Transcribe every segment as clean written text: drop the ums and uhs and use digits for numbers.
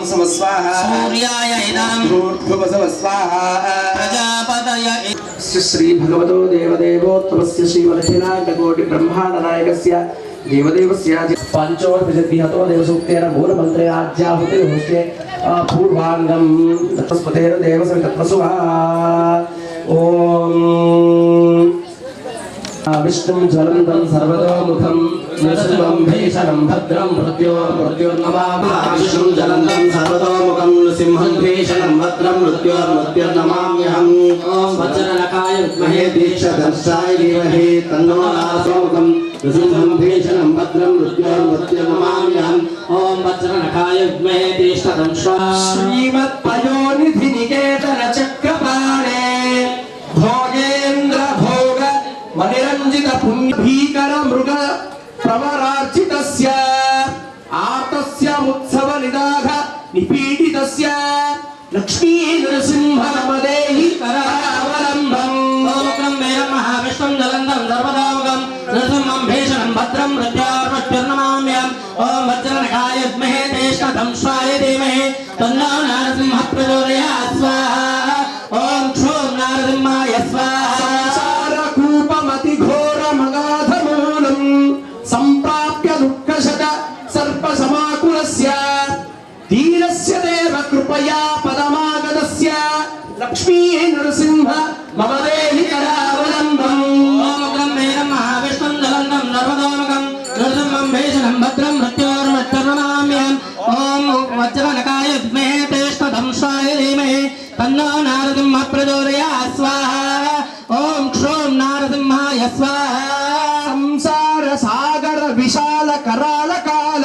वसव स्वाहा सूर्याय इदं भूर्भुवसव स्वाहा प्रजापतये श्री भगवतो देवदेवोत्तमस्य श्रीमलक्षिणाकोटि ब्रह्मांड नायकस्य देवदेवस्य पंचोपनिषद्विहतो देवसूक्तेन मूलमन्त्रे आज्याहुतिर्होष्टे पूर्वाङ्गं तस्मतेन देवसवितत्वसुहा ओम विष्णुं ज्वलन्तं सर्वतोमुखं नृसिंहं भीषणं भद्रं मृत्योर्नमामि विष्णुं ज्वलन्तं सर्वतोमुखं नृसिंहं भीषणं भद्रं मृत्योर्नमाम्यहम् ॐ वज्रनखाय विद्महे दीक्षाधर्षाय धीमहि तन्नो नारसिंहं नृसिंहं भीषणं भद्रं मृत्योर्नमाम्यहम् ॐ वज्रनखाय विद्महे दीक्षाधर्षाय श्रीमत्पयोनिधिनिकेतन चक्रपाणे भोगेन्द्र भोग मनिरंजित पुण्यभीकर मृग प्रवरार्चितस्य आर्तस्य उत्सव निदाघ निपीडितस्य लक्ष्मी नृसिंह नमदेहि करावलम्बम् ओम महाविष्णुं ज्वलन्तं सर्वतोमुखं नृसिंहं भीषणं भद्रं मृत्योर्नमाम्यहम् ॐ वज्रनखाय विद्महे दीक्षाधर्षाय धीमहि तन्नो नारसिंहः प्रचोदयात् स्वाहा ॐ क्षों नारसिंहाय स्वाहा संसारकूपमति घोर मगाधमूलं सम्प्राप्य दुःखशत सर्पसमाकुलस्य धीरस्य देव कृपया पदमागतस्य लक्ष्मी नृसिंह मम देहि करावलम्बम् ओम महाविष्णुं ज्वलन्तं सर्वतोमुखं नृसिंहं भीषणं भद्रं मृत्योर्नमाम्यहम् ॐ वज्रनखाय विद्महे दीक्षाधर्षाय धीमहि तन्नो नारसिंहः प्रचोदयात् स्वाहा ॐ क्षों नारसिंहाय स्वाहा संसार सागर विशाल कराल काल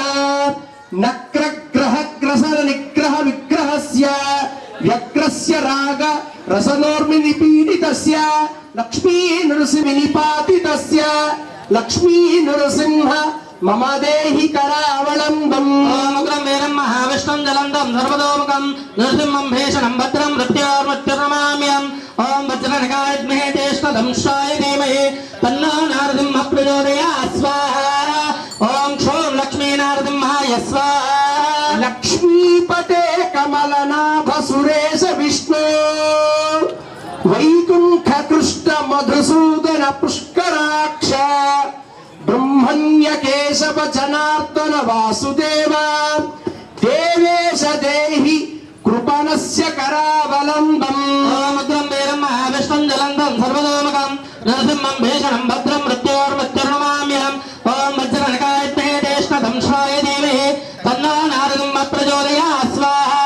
नक्र ग्रह ग्रसर निग्रह विग्रहस्य व्यग्रस्य राग रसनोर्मि निपीडितस्य लक्ष्मी नृसिंह निपातितस्य लक्ष्मी नृसिंह मम देहि करावलम्बम् ओम महाविष्णुं ज्वलन्तं सर्वतोमुखं नृसिंहं भीषणं भद्रं मृत्योर्नमाम्यहम् ॐ वज्रनखाय विद्महे दीक्षाधर्षाय धीमहि तन्नो नारसिंहः प्रचोदयात् स्वाहा ॐ क्षों लक्ष्मीनारसिंहाय स्वाहा लक्ष्मीपते कमलनाभ सुरेश विष्णु वैकुंठ कृष्ण मधुसूदन पुष्कराक्ष ब्रह्मण्य केशव जनार्दन वासुदेव देवेश देहि कृपणस्य करावलम्बम् ओम महाविष्णुं ज्वलन्तं सर्वतोमुखं नृसिंहं भीषणं भद्रं मृत्योर्नमाम्यहम् ॐ वज्रनखाय विद्महे दीक्षाधर्षाय धीमहि तन्नो नारसिंहः प्रचोदयात् स्वाहा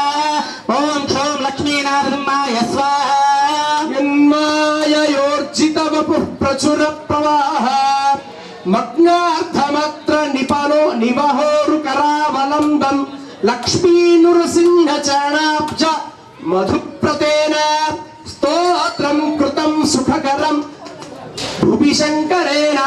ॐ क्षों लक्ष्मीनारसिंहाय स्वाहा यन्माययोर्जित वपुः प्रचुर प्रवाह मग्नार्थमत्र निपनो निवहोरुकरावलम्बम् लक्ष्मी नृसिंह चरणाब्ज मधुप्रतेन स्तोत्रं कृतं सुखकरं भुवि शङ्करेण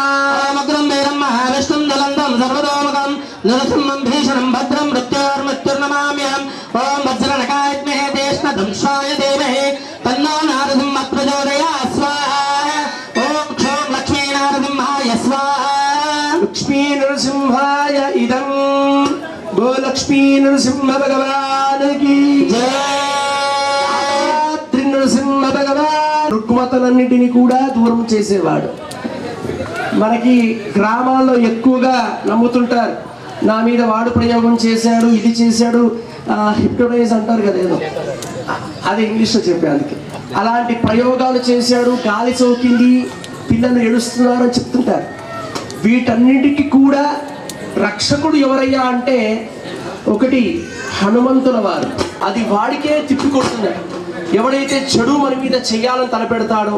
महाविष्णुं ज्वलन्तं सर्वतोमुखं नृसिंहं भीषणं भद्रं मृत्योर्नमाम्यहम् ॐ वज्रनखाय विद्महे दीक्षाधर्षाय धीमहि तन्नो नारसिंहः प्रचोदयात् स्वाहा ॐ क्षों लक्ष्मीनारसिंहाय स्वाहा लक्ष्मी नृसिंहाय इदं गो लक्ष्मी नृसिंह भगवान की जय नृसिंह भगवान రుక్కుమతలన్నిటిని కూడా దూరం చేసేవాడు. మనకి గ్రామాల్లో ఎక్కువగా నమ్ముతుంటారు, నా మీద వాడు ప్రయోగం చేశాడు, ఇది చేశాడు, హిప్నోటైజ్ అంటారు కదా, ఏదో అది ఇంగ్లీష్లో చెప్పే, అందుకే అలాంటి ప్రయోగాలు చేశాడు, గాలి సోకింది, పిల్లలు ఏడుస్తున్నారు అని చెప్తుంటారు. వీటన్నిటికీ కూడా రక్షకుడు ఎవరయ్యా అంటే ఒకటి హనుమంతుల వారు. అది వాడికే తిప్పికొడుతుంది. ఎవడైతే చెడు మన మీద చెయ్యాలని తలపెడతాడో,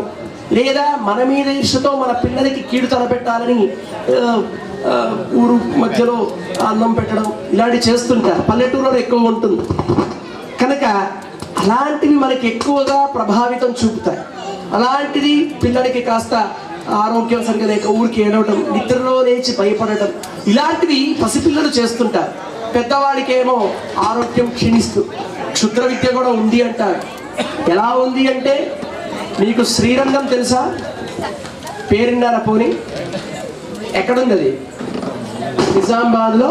లేదా మన మీద ఇష్టతో మన పిల్లలకి కీడు తలపెట్టాలని ఊరు మధ్యలో అన్నం పెట్టడం ఇలాంటివి చేస్తుంటారు. పల్లెటూరులో ఎక్కువ ఉంటుంది కనుక అలాంటివి మనకి ఎక్కువగా ప్రభావితం చూపుతాయి. అలాంటిది పిల్లలకి కాస్త ఆరోగ్యం సరిగ్గా లేక ఊరికి ఏడవటం, నిద్రలో లేచి భయపడటం, ఇలాంటివి పసిపిల్లలు చేస్తుంటారు. పెద్దవాడికేమో ఆరోగ్యం క్షీణిస్తూ క్షుద్ర విద్య కూడా ఉంది అంటారు. ఎలా ఉంది అంటే, మీకు శ్రీరంగం తెలుసా? పేరున్నారా? పోనీ ఎక్కడుంది అది? నిజామాబాద్లో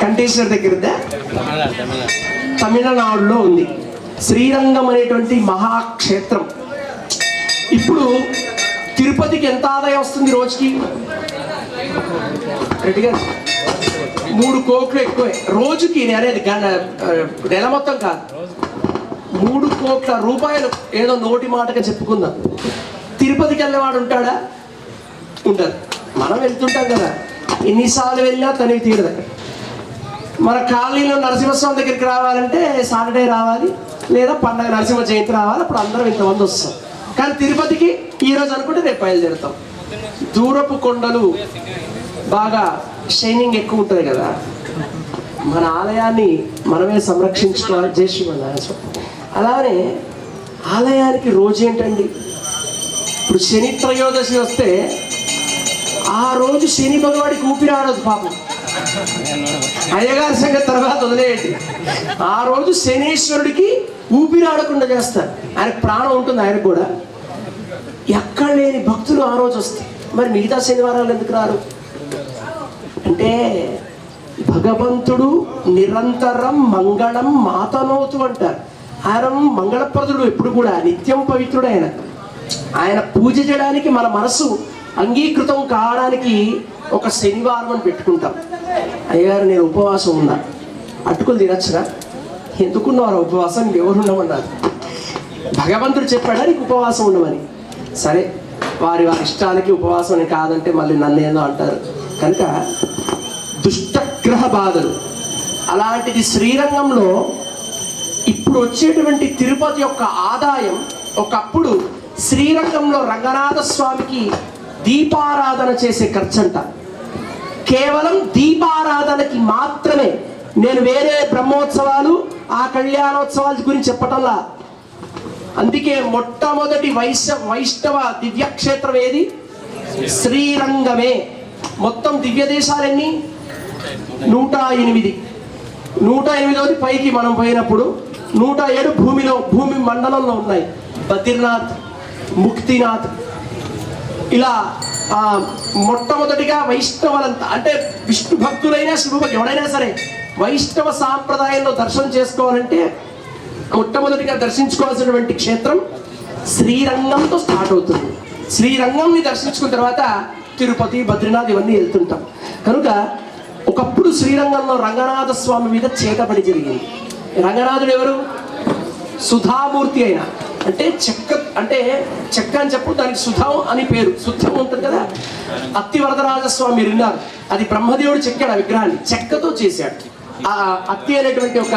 కంటేశ్వర్ దగ్గర ఉందా? తమిళనాడులో ఉంది. శ్రీరంగం అనేటువంటి మహాక్షేత్రం. ఇప్పుడు తిరుపతికి ఎంత ఆదాయం వస్తుంది రోజుకి? రెడ్డిగా 3 కోట్లు ఎక్కువే రోజుకి. అనేది నెల మొత్తం కాదు, 3 కోట్ల రూపాయలు. ఏదో నోటి మాటగా చెప్పుకుందాం. తిరుపతికి వెళ్ళేవాడు ఉంటాడా? ఉండదు. మనం వెళ్తుంటాం కదా, ఎన్నిసార్లు వెళ్ళినా తనివి తీరదు. మన కాలనీలో నరసింహస్వామి దగ్గరికి రావాలంటే సాటర్డే రావాలి, లేదా పండగ నరసింహ జయంతి రావాలి. అప్పుడు అందరం ఇంతమంది వస్తాం. కానీ తిరుపతికి ఈరోజు అనుకుంటే రేపు బయలుదేరుతాం. దూరపు కొండలు బాగా షైనింగ్ ఎక్కువ ఉంటుంది కదా. మన ఆలయాన్ని మనమే సంరక్షించుకోవాలి. జై శ్రీమన్నారాయణ. అలానే ఆలయానికి రోజు ఏంటండి? ఇప్పుడు శని త్రయోదశి వస్తే ఆ రోజు శని భగవాడికి ఊపిరి ఆడదు పాపం. అయ్యగారి సంగతి తర్వాత వదిలేయండి. ఆ రోజు శనీశ్వరుడికి ఊపిరి ఆడకుండా చేస్తారు. ఆయనకు ప్రాణం ఉంటుంది. ఆయనకు కూడా ఎక్కడ లేని భక్తులు ఆ రోజు వస్తారు. మరి మిగతా శనివారాలు ఎందుకు రారు అంటే, భగవంతుడు నిరంతరం మంగళం మాతనోతు అంటారు. ఆయన మంగళప్రదుడు, ఎప్పుడు కూడా నిత్యం పవిత్రుడు. ఆయన పూజ చేయడానికి మన మనసు అంగీకృతం కావడానికి ఒక శనివారం అని పెట్టుకుంటాం. అయ్యగారు నేను ఉపవాసం ఉన్నా, అటుకులు తినచ్చునా? ఎందుకున్నారు ఉపవాసం? ఎవరు ఉండమన్నారు? భగవంతుడు చెప్పాడా నీకు ఉపవాసం ఉండమని? సరే, వారి ఇష్టాలకి ఉపవాసం అని కాదంటే మళ్ళీ నన్ను ఏదో అంటారు కనుక దుష్టగ్రహ బాధలు. అలాంటిది శ్రీరంగంలో ఇప్పుడు వచ్చేటువంటి తిరుపతి యొక్క ఆదాయం, ఒకప్పుడు శ్రీరంగంలో రంగనాథ స్వామికి దీపారాధన చేసే ఖర్చంట. కేవలం దీపారాధనకి మాత్రమే. నేను వేరే బ్రహ్మోత్సవాలు ఆ కళ్యాణోత్సవాల గురించి చెప్పటంలా. అందుకే మొట్టమొదటి వైష్ణవ దివ్యక్షేత్రం ఏది? శ్రీరంగమే. మొత్తం దివ్య దేశాలన్నీ 108. 108ది పైకి మనం పోయినప్పుడు 107 భూమి మండలంలో ఉన్నాయి. బద్రీనాథ్, ముక్తినాథ్, ఇలా మొట్టమొదటిగా వైష్ణవులంతా, అంటే విష్ణు భక్తులైనా శివభక్తులు ఎవరైనా సరే వైష్ణవ సాంప్రదాయంలో దర్శనం చేసుకోవాలంటే మొట్టమొదటిగా దర్శించుకోవాల్సినటువంటి క్షేత్రం శ్రీరంగంతో స్టార్ట్ అవుతుంది. శ్రీరంగంని దర్శించుకున్న తర్వాత తిరుపతి, బద్రీనాథ్ ఇవన్నీ వెళ్తుంటాం. కనుక ఒకప్పుడు శ్రీరంగంలో రంగనాథ స్వామి మీద చేతబడి జరిగింది. రంగనాథుడు ఎవరు? సుధామూర్తి అయిన, అంటే చెక్క అని చెప్పు, దానికి సుధం అని పేరు. శుద్ధం ఉంటుంది కదా. అత్తి వరదరాజస్వామి మీరు విన్నారు, అది బ్రహ్మదేవుడు చెక్కాడు. ఆ విగ్రహాన్ని చెక్కతో చేశాడు. ఆ అత్తి అనేటువంటి ఒక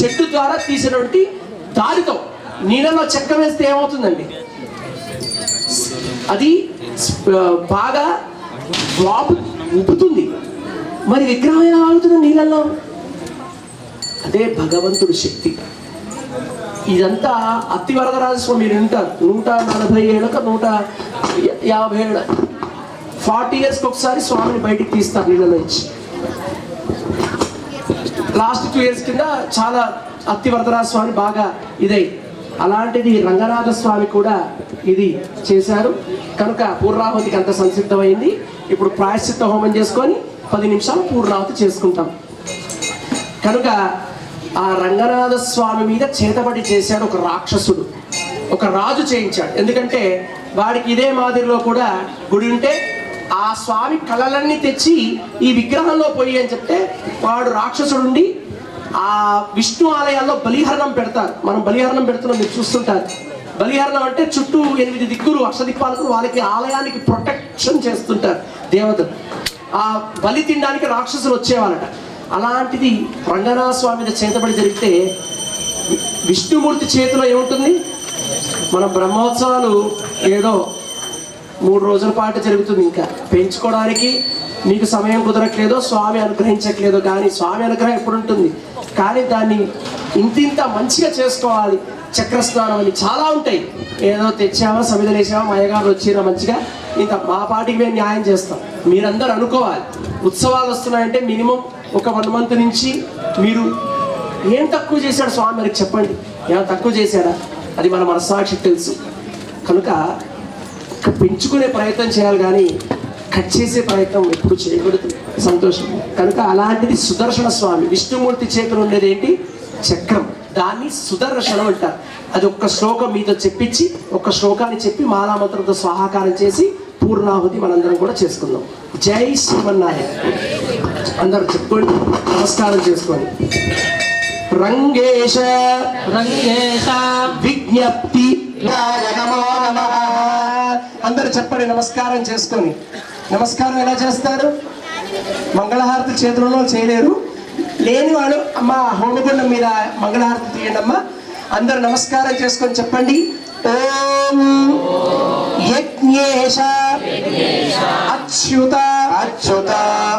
చెట్టు ద్వారా తీసినటువంటి దారితో నీళ్ళలో చెక్క వేస్తే ఏమవుతుందండి? అది బాగా ఉబ్బుతుంది. మరి విగ్రహం ఎలా ఆగుతుంది నీళ్ళల్లో? అదే భగవంతుడి శక్తి. ఇదంతా అత్తి వరదరాజస్వామి మీరు వింటారు. 147 157 40 yearsకి ఒకసారి స్వామిని బయటికి తీస్తారు నీళ్ళలో ఇచ్చి. లాస్ట్ 2 years కింద చాలా అత్తి వరదరాజ స్వామి బాగా ఇదై, అలాంటిది రంగనాథ స్వామి కూడా ఇది చేశారు. కనుక పూర్ణాహుతికి అంత సంసిద్ధమైంది. ఇప్పుడు ప్రాయశ్చిత్త హోమం చేసుకొని 10 నిమిషాలు పూర్ణాహుతి చేసుకుంటాం. కనుక ఆ రంగనాథ స్వామి మీద చేతబడి చేశాడు ఒక రాక్షసుడు. ఒక రాజు చేయించాడు. ఎందుకంటే వాడికి ఇదే మాదిరిలో కూడా గుడి ఉంటే ఆ స్వామి కళలన్నీ తెచ్చి ఈ విగ్రహంలో పోయి అని చెప్తే వాడు రాక్షసుడుండి ఆ విష్ణు ఆలయాల్లో బలిహరణం పెడతారు. మనం బలిహరణం పెడుతున్నాం, మీరు చూస్తుంటారు. బలిహరణం అంటే చుట్టూ 8 దిక్కులు అష్టదిక్పాలకులు వాళ్ళకి ఆలయానికి ప్రొటెక్షన్ చేస్తుంటారు దేవతలు. ఆ బలి తినడానికి రాక్షసులు వచ్చేవాళ్ళట. అలాంటిది రంగనాథ స్వామి మీద చేతబడి జరిగితే విష్ణుమూర్తి చేతిలో ఏముంటుంది? మన బ్రహ్మోత్సవాలు ఏదో 3 రోజుల పాటు జరుగుతుంది. ఇంకా పెంచుకోవడానికి మీకు సమయం కుదరట్లేదో, స్వామి అనుగ్రహించట్లేదో. కానీ స్వామి అనుగ్రహం ఎప్పుడు ఉంటుంది. కానీ దాన్ని ఇంత మంచిగా చేసుకోవాలి. చక్రస్నానం అని చాలా ఉంటాయి. ఏదో తెచ్చామా, సమిధలు వేసామా, మయ్యగారు వచ్చినా మంచిగా ఇంత మా పాటికి మేము న్యాయం చేస్తాం. మీరందరూ అనుకోవాలి, ఉత్సవాలు వస్తున్నాయంటే మినిమం ఒక 1 month నుంచి మీరు ఏం తక్కువ చేశాడు స్వామి మనకి చెప్పండి. ఏమైనా తక్కువ చేశాడా? అది మన మనస్సాక్షికి తెలుసు. కనుక పెంచుకునే ప్రయత్నం చేయాలి, కానీ కట్ చేసే ప్రయత్నం ఎప్పుడు చేయకూడదు. సంతోషం. కనుక అలాంటిది సుదర్శన స్వామి. విష్ణుమూర్తి చేతులు ఉండేది ఏంటి? చక్రం. దాన్ని సుదర్శనం అంటారు. అది ఒక్క శ్లోకం మీతో చెప్పించి ఒక్క శ్లోకాన్ని చెప్పి మాలామంత్రంతో స్వాహాకారం చేసి పూర్ణాహుతి మనందరం కూడా చేసుకుందాం. జై శ్రీమన్నారాయణ. అందరూ చెప్పుకోండి, నమస్కారం చేసుకోండి. రంగేశ రంగేశ విజ్ఞప్తి నమో నమః. అందరూ చెప్పండి నమస్కారం చేసుకొని. నమస్కారం ఎలా చేస్తారు? మంగళహారతి చేతులలో చేయలేరు. లేని వాడు అమ్మ హోమగుండం మీద మంగళహారతి తీయండి అమ్మా. అందరూ నమస్కారం చేసుకొని చెప్పండి. ఓం యజ్ఞేశ అచ్యుత అచ్యుత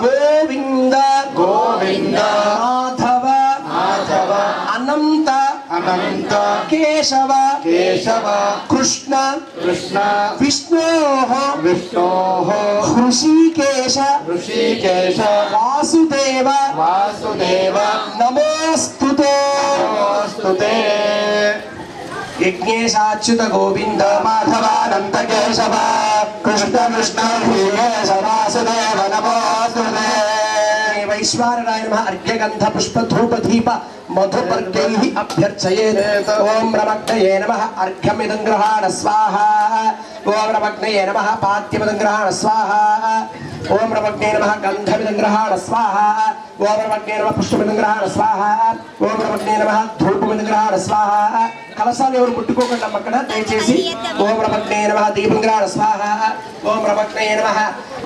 గోవింద గోవింద మాధవ మాధవ అనంత అనంత కేశవ కేశవ కృష్ణ కృష్ణ విష్ణో విష్ణోః హృషికేశ ఋషికేశ వాసుదేవ వాసుదేవ నమోస్తుతే. నమోస్తుతే. యజ్ఞేశాచ్యుత గోవింద మాధవానంత కేశవ కృష్ణ కృష్ణ ఋషికేశ వాసుదేవ నమోస్తుతే. వైశ్వానరాయ నమః. అర్ఘ్యగంధ పుష్ప ధూప దీప మధుపర్గైః అభ్యర్చయేత్. ఓం నమగ్నయే నమః. అర్ఘ్యమిదం గృహాణ స్వాహా. ఓం నమగ్నయే నమః. పాద్యమిదం గృహాణ స్వాహా. ఓం నమగ్నే నమః. గంధమిదం గృహాణ స్వాహా. ఓం నమగ్నే నమః. పుష్పమిదం గృహాణ స్వాహా. ఓం నమగ్నే నమః. ధూపమిదం గృహాణ స్వాహా. కలశాలు ఎవరు ముట్టుకోకుండా అక్కడ దయచేసి. ఓం నమగ్నే నమః. దీపం గృహాణ స్వాహా. ఓం నమగ్నే నమః.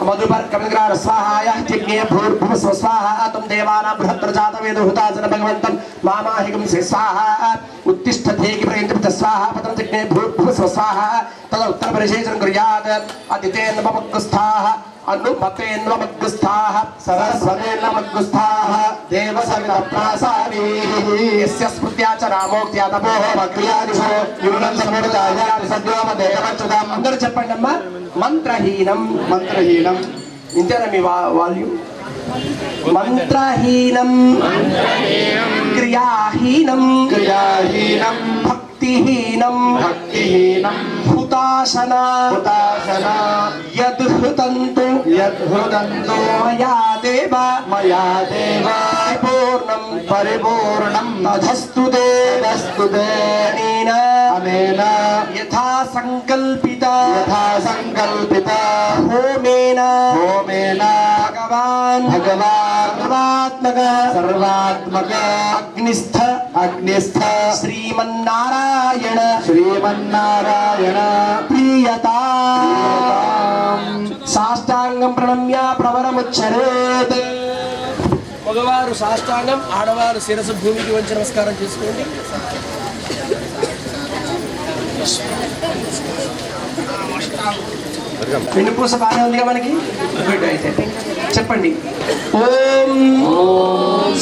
మధుపర్గమిదం గృహాణ స్వాహాయ. యజ్ఞే భూర్భువస్వ స్వాహా. తం దేవానాం బృహత్ప్రజాత వేదహుతాసన భగవంతం మామాహికం స్వాహా. ఉత్తిష్టధేకి ప్రయంతి స్వాహా. పతం యజ్ఞే భూర్భువస్వ స్వాహా. తద ఉత్తర పరిశేషం కుర్యాత్. అదితేన్వమగ్గుస్థాః అనుమతేన్వమగ్గుస్థాః సరస్వతేన్వమగ్గుస్థాః దేవసవితప్రాసారీః. యస్య స్మృత్యా చ రామోక్త్యా తపోః వక్రియాదిషో యూనం సమృతాయాది సద్యోమదేవచ్యుతాం. అందరూ చెప్పండి అమ్మా. మంత్రహీనం మంత్రహీనం ఇంతేనా మీ వాల్యూమ్? మంత్రహీనం క్రియాహీనం క్రియాహీనం భక్తిహీనం భక్తిహీనం హుతాశన హుతాశన యద్హృతంతు యద్హృదంతో మయా దేవ మయా దేవ పరిపూర్ణం పరిపూర్ణం తదస్తుతే తదస్తుతే. అనేన అనేన యథా సంకల్పిత యథా సంకల్పిత హోమేన హోమేన భగవాన్ భగవాన్ సర్వాత్మక సర్వాత్మక అగ్నిస్థ అగ్నిస్థ శ్రీమన్నారాయణ శ్రీమన్నారాయణ ప్రియతా. ప్రియతాం. సాష్టాంగం ప్రణమ్య ప్రవరముచ్చరేత్. మగవారు సాష్టాంగం, ఆడవారు శిరసు భూమికి వంచి నమస్కారం చేసుకోండి. వెన్నుపూస బాగానే ఉందిగా మనకి. గుడ్. అయితే చెప్పండి. ఓం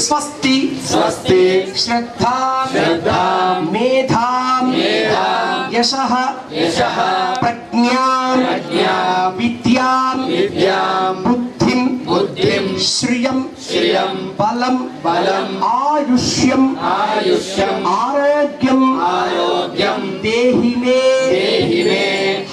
స్వస్తి స్వస్తి శ్రద్ధా శ్రద్ధాం మేధాం మేధాం యశః యశః ప్రజ్ఞాం ప్రజ్ఞాం విద్యాం విద్యాం బుద్ధిం బుద్ధిం శ్రియం శ్రియం బలం బలం ఆయుష్యం ఆయుష్యం ఆరోగ్యం ఆరోగ్యం దేహి మే దేహి మే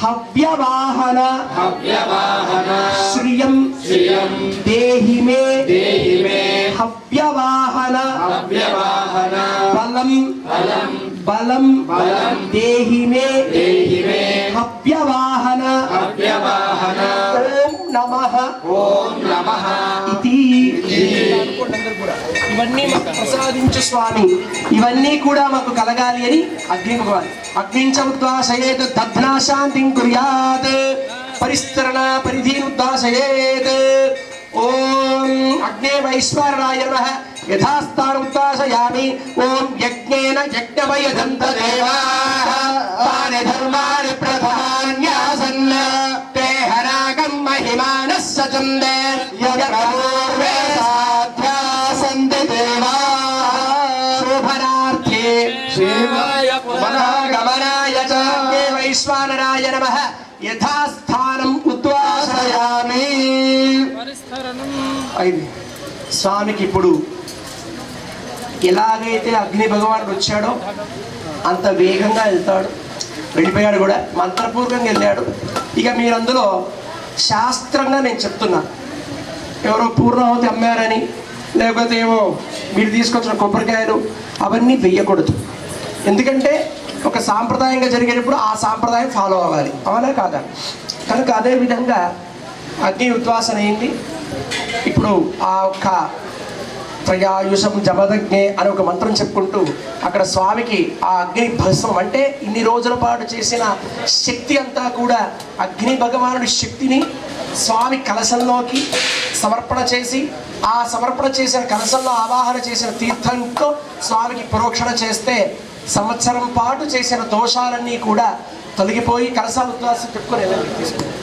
హవ్యవాహన హవ్యవాహన శ్రియం శ్రియం దేహి మే దేహి మే హవ్యవాహన హవ్యవాహన బలం బలం బలం బలం దేహి మే దేహి మే హవ్యవాహన హవ్యవాహన. ఓం నమః ఓం నమః ఇది. ఇవన్నీ మాకు ప్రసాదించు స్వామి. ఇవన్నీ కూడా మాకు కలగాలి అని అగ్ని భగవాన్. అగ్నించముద్వాసయేత్ దధ్నా శాంతిం కుర్యాత్. పరిస్తరణ పరిధీనుద్వాసయేత్. ఓం అగ్నే వైశ్వానరాయ నమః. యథాస్థానముద్వాసయామి. ఓం యజ్ఞేన యజ్ఞమయజంత దేవాః తాని ధర్మాని ప్రధాన్యాసన్ తే హరాగం మహిమానః సచందే యజ్ఞపూర్వే సాధ్యాసంతి దేవాః శోభనార్థే వనాగమనాయ చ అగ్నే వైశ్వానరాయ నమః. యథాస్థానం ఉద్వాసయామి. అయితే స్వామికి ఇప్పుడు ఎలాగైతే అగ్ని భగవానుడు వచ్చాడో అంత వేగంగా వెళ్తాడు. వెళ్ళిపోయాడు కూడా, మంత్రపూర్వకంగా వెళ్ళాడు. ఇక మీరు అందులో శాస్త్రంగా నేను చెప్తున్నా. ఎవరో పూర్ణావతి అమ్మారని, లేకపోతే ఏమో మీరు తీసుకొచ్చిన కొబ్బరికాయలు అవన్నీ వెయ్యకూడదు. ఎందుకంటే ఒక సాంప్రదాయంగా జరిగేటప్పుడు ఆ సాంప్రదాయం ఫాలో అవ్వాలి, అవునా కాదా? కనుక అదేవిధంగా అగ్ని ఉద్వాసన అయింది. ఇప్పుడు ఆ ఒక్క త్రయాయుషం జమదగ్నే అని ఒక మంత్రం చెప్పుకుంటూ అక్కడ స్వామికి ఆ అగ్ని భస్మం అంటే ఇన్ని రోజుల పాటు చేసిన శక్తి అంతా కూడా అగ్ని భగవానుడి శక్తిని స్వామి కలశంలోకి సమర్పణ చేసి, ఆ సమర్పణ చేసిన కలశంలో ఆవాహన చేసిన తీర్థంతో స్వామికి ప్రోక్షణ చేస్తే సంవత్సరం పాటు చేసిన దోషాలన్నీ కూడా తొలగిపోయి కలశాలు ఉద్వాసం చెప్పుకొని తీసుకుంటాం.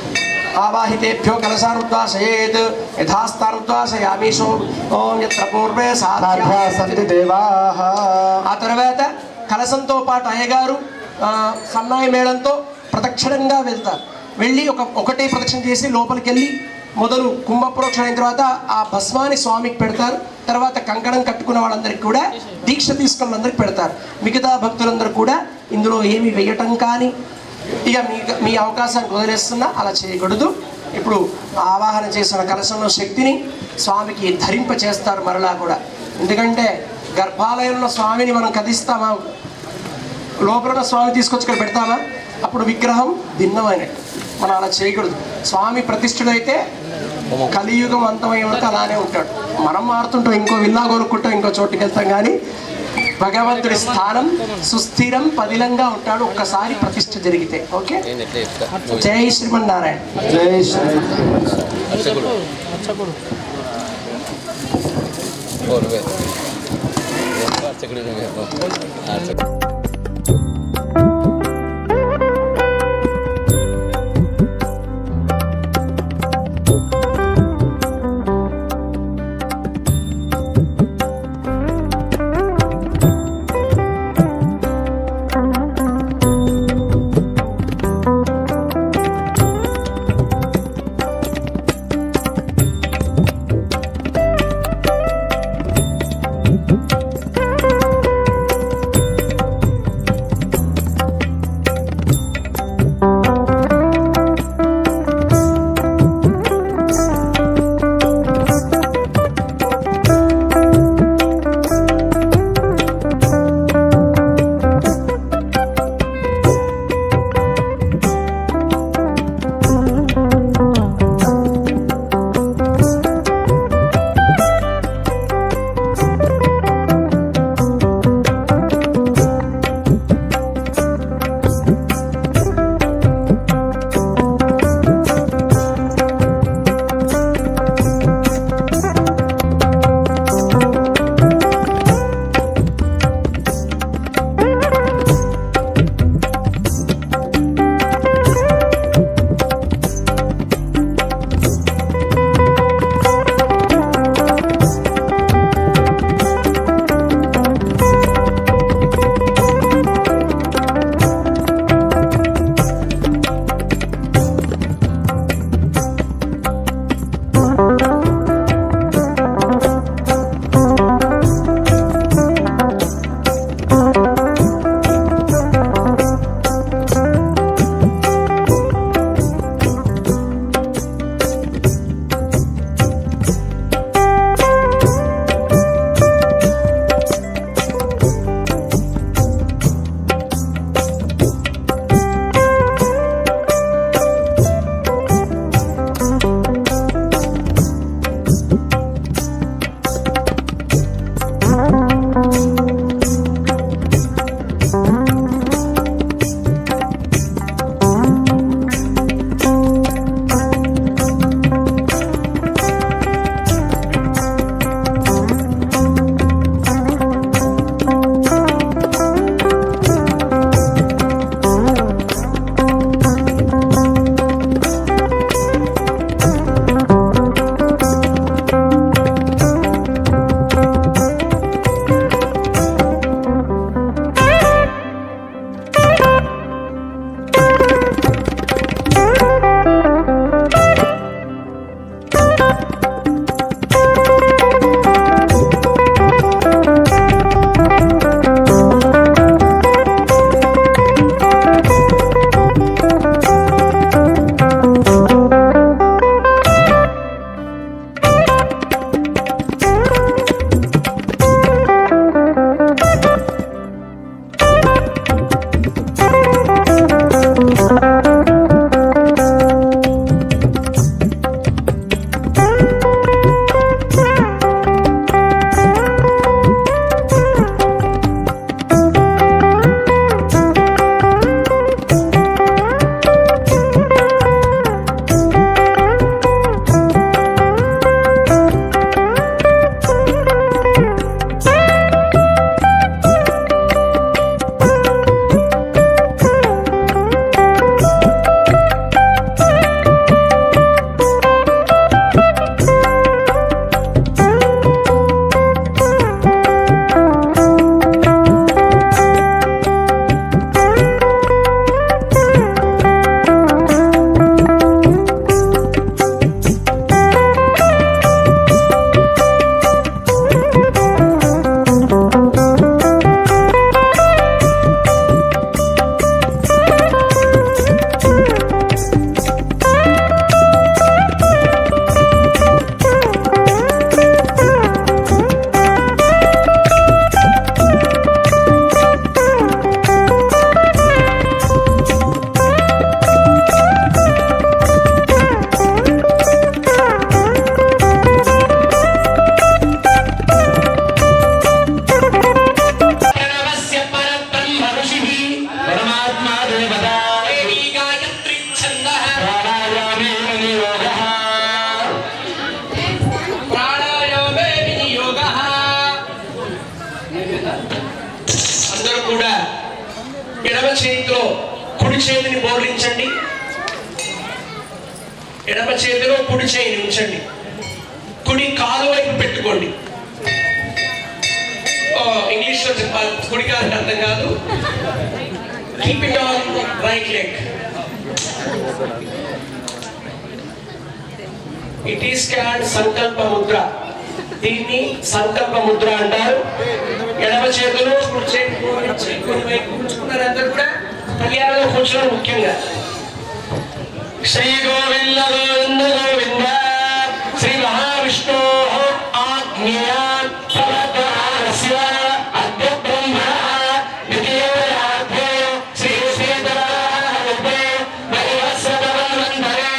ఆవాహితేభ్యో కలశానుద్వాసయేత్ యథాస్థానుద్వాసయామీషో ఓం యత్ర పూర్వే సాధ్యాసంతి దేవాః. ఆ తర్వాత కలశంతో పాటు అయ్యగారు సన్నాయి మేళంతో ప్రదక్షిణంగా వెళ్తారు. వెళ్ళి ఒకటే ప్రదక్షిణ చేసి లోపలికి వెళ్ళి మొదలు కుంభప్రోక్షణ అయిన తర్వాత ఆ భస్మాన్ని స్వామికి పెడతారు. తర్వాత కంకణం కట్టుకున్న వాళ్ళందరికీ కూడా, దీక్ష తీసుకున్న వాళ్ళందరికీ పెడతారు. మిగతా భక్తులందరూ కూడా ఇందులో ఏమి వేయటం కానీ ఇక మీ అవకాశానికి వదిలేస్తున్నా అలా చేయకూడదు. ఇప్పుడు ఆవాహన చేసిన కలశంలో శక్తిని స్వామికి ధరింప చేస్తారు మరలా కూడా. ఎందుకంటే గర్భాలయంలో స్వామిని మనం కదిస్తామా, లోపల స్వామి తీసుకొచ్చి ఇక్కడ పెడతామా, అప్పుడు విగ్రహం భిన్నమైనట్టు. మనం అలా చేయకూడదు. స్వామి ప్రతిష్ఠుడైతే కలియుగం అంతమయ్యే వరకు అలానే ఉంటాడు. మనం మారుతుంటాం, ఇంకో విల్లా కొనుక్కుంటాం, ఇంకో చోటుకి వెళ్తాం, కానీ భగవంతుడి స్థానం సుస్థిరం పదిలంగా ఉంటాడు ఒక్కసారి ప్రతిష్ఠ జరిగితే. ఓకే, జై శ్రీమన్నారాయణ. జై శ్రీ ఎడమ చేతిలో కుడి చేతిని బోర్లించండి. ఎడమ చేతిలో కుడి చేయిని ఉంచండి. కుడి కాలు వైపు పెట్టుకోండి. ఇంగ్లీష్ లో చెప్పాలి, కుడి కాలు అర్థం కాదు. Keep it on right leg. It is called సంకల్ప ముద్ర. దీన్ని సంకల్ప ముద్ర అంటారు. ఎడమ చేతులు కుడి చేతి కుడి వైపు కూర్చుకున్నారందరూ కూడా కళ్యాణంలో కూర్చోవడం ముఖ్యంగా. శ్రీ గోవింద గోవింద గోవింద శ్రీ మహావిష్ణు ఆజ్ఞయా ప్రవర్తమానస్య అద్య బ్రహ్మ ద్వితీయోరాధ్యే శ్రీ శ్రీధరావతే వైవస్వతమన్వంతరే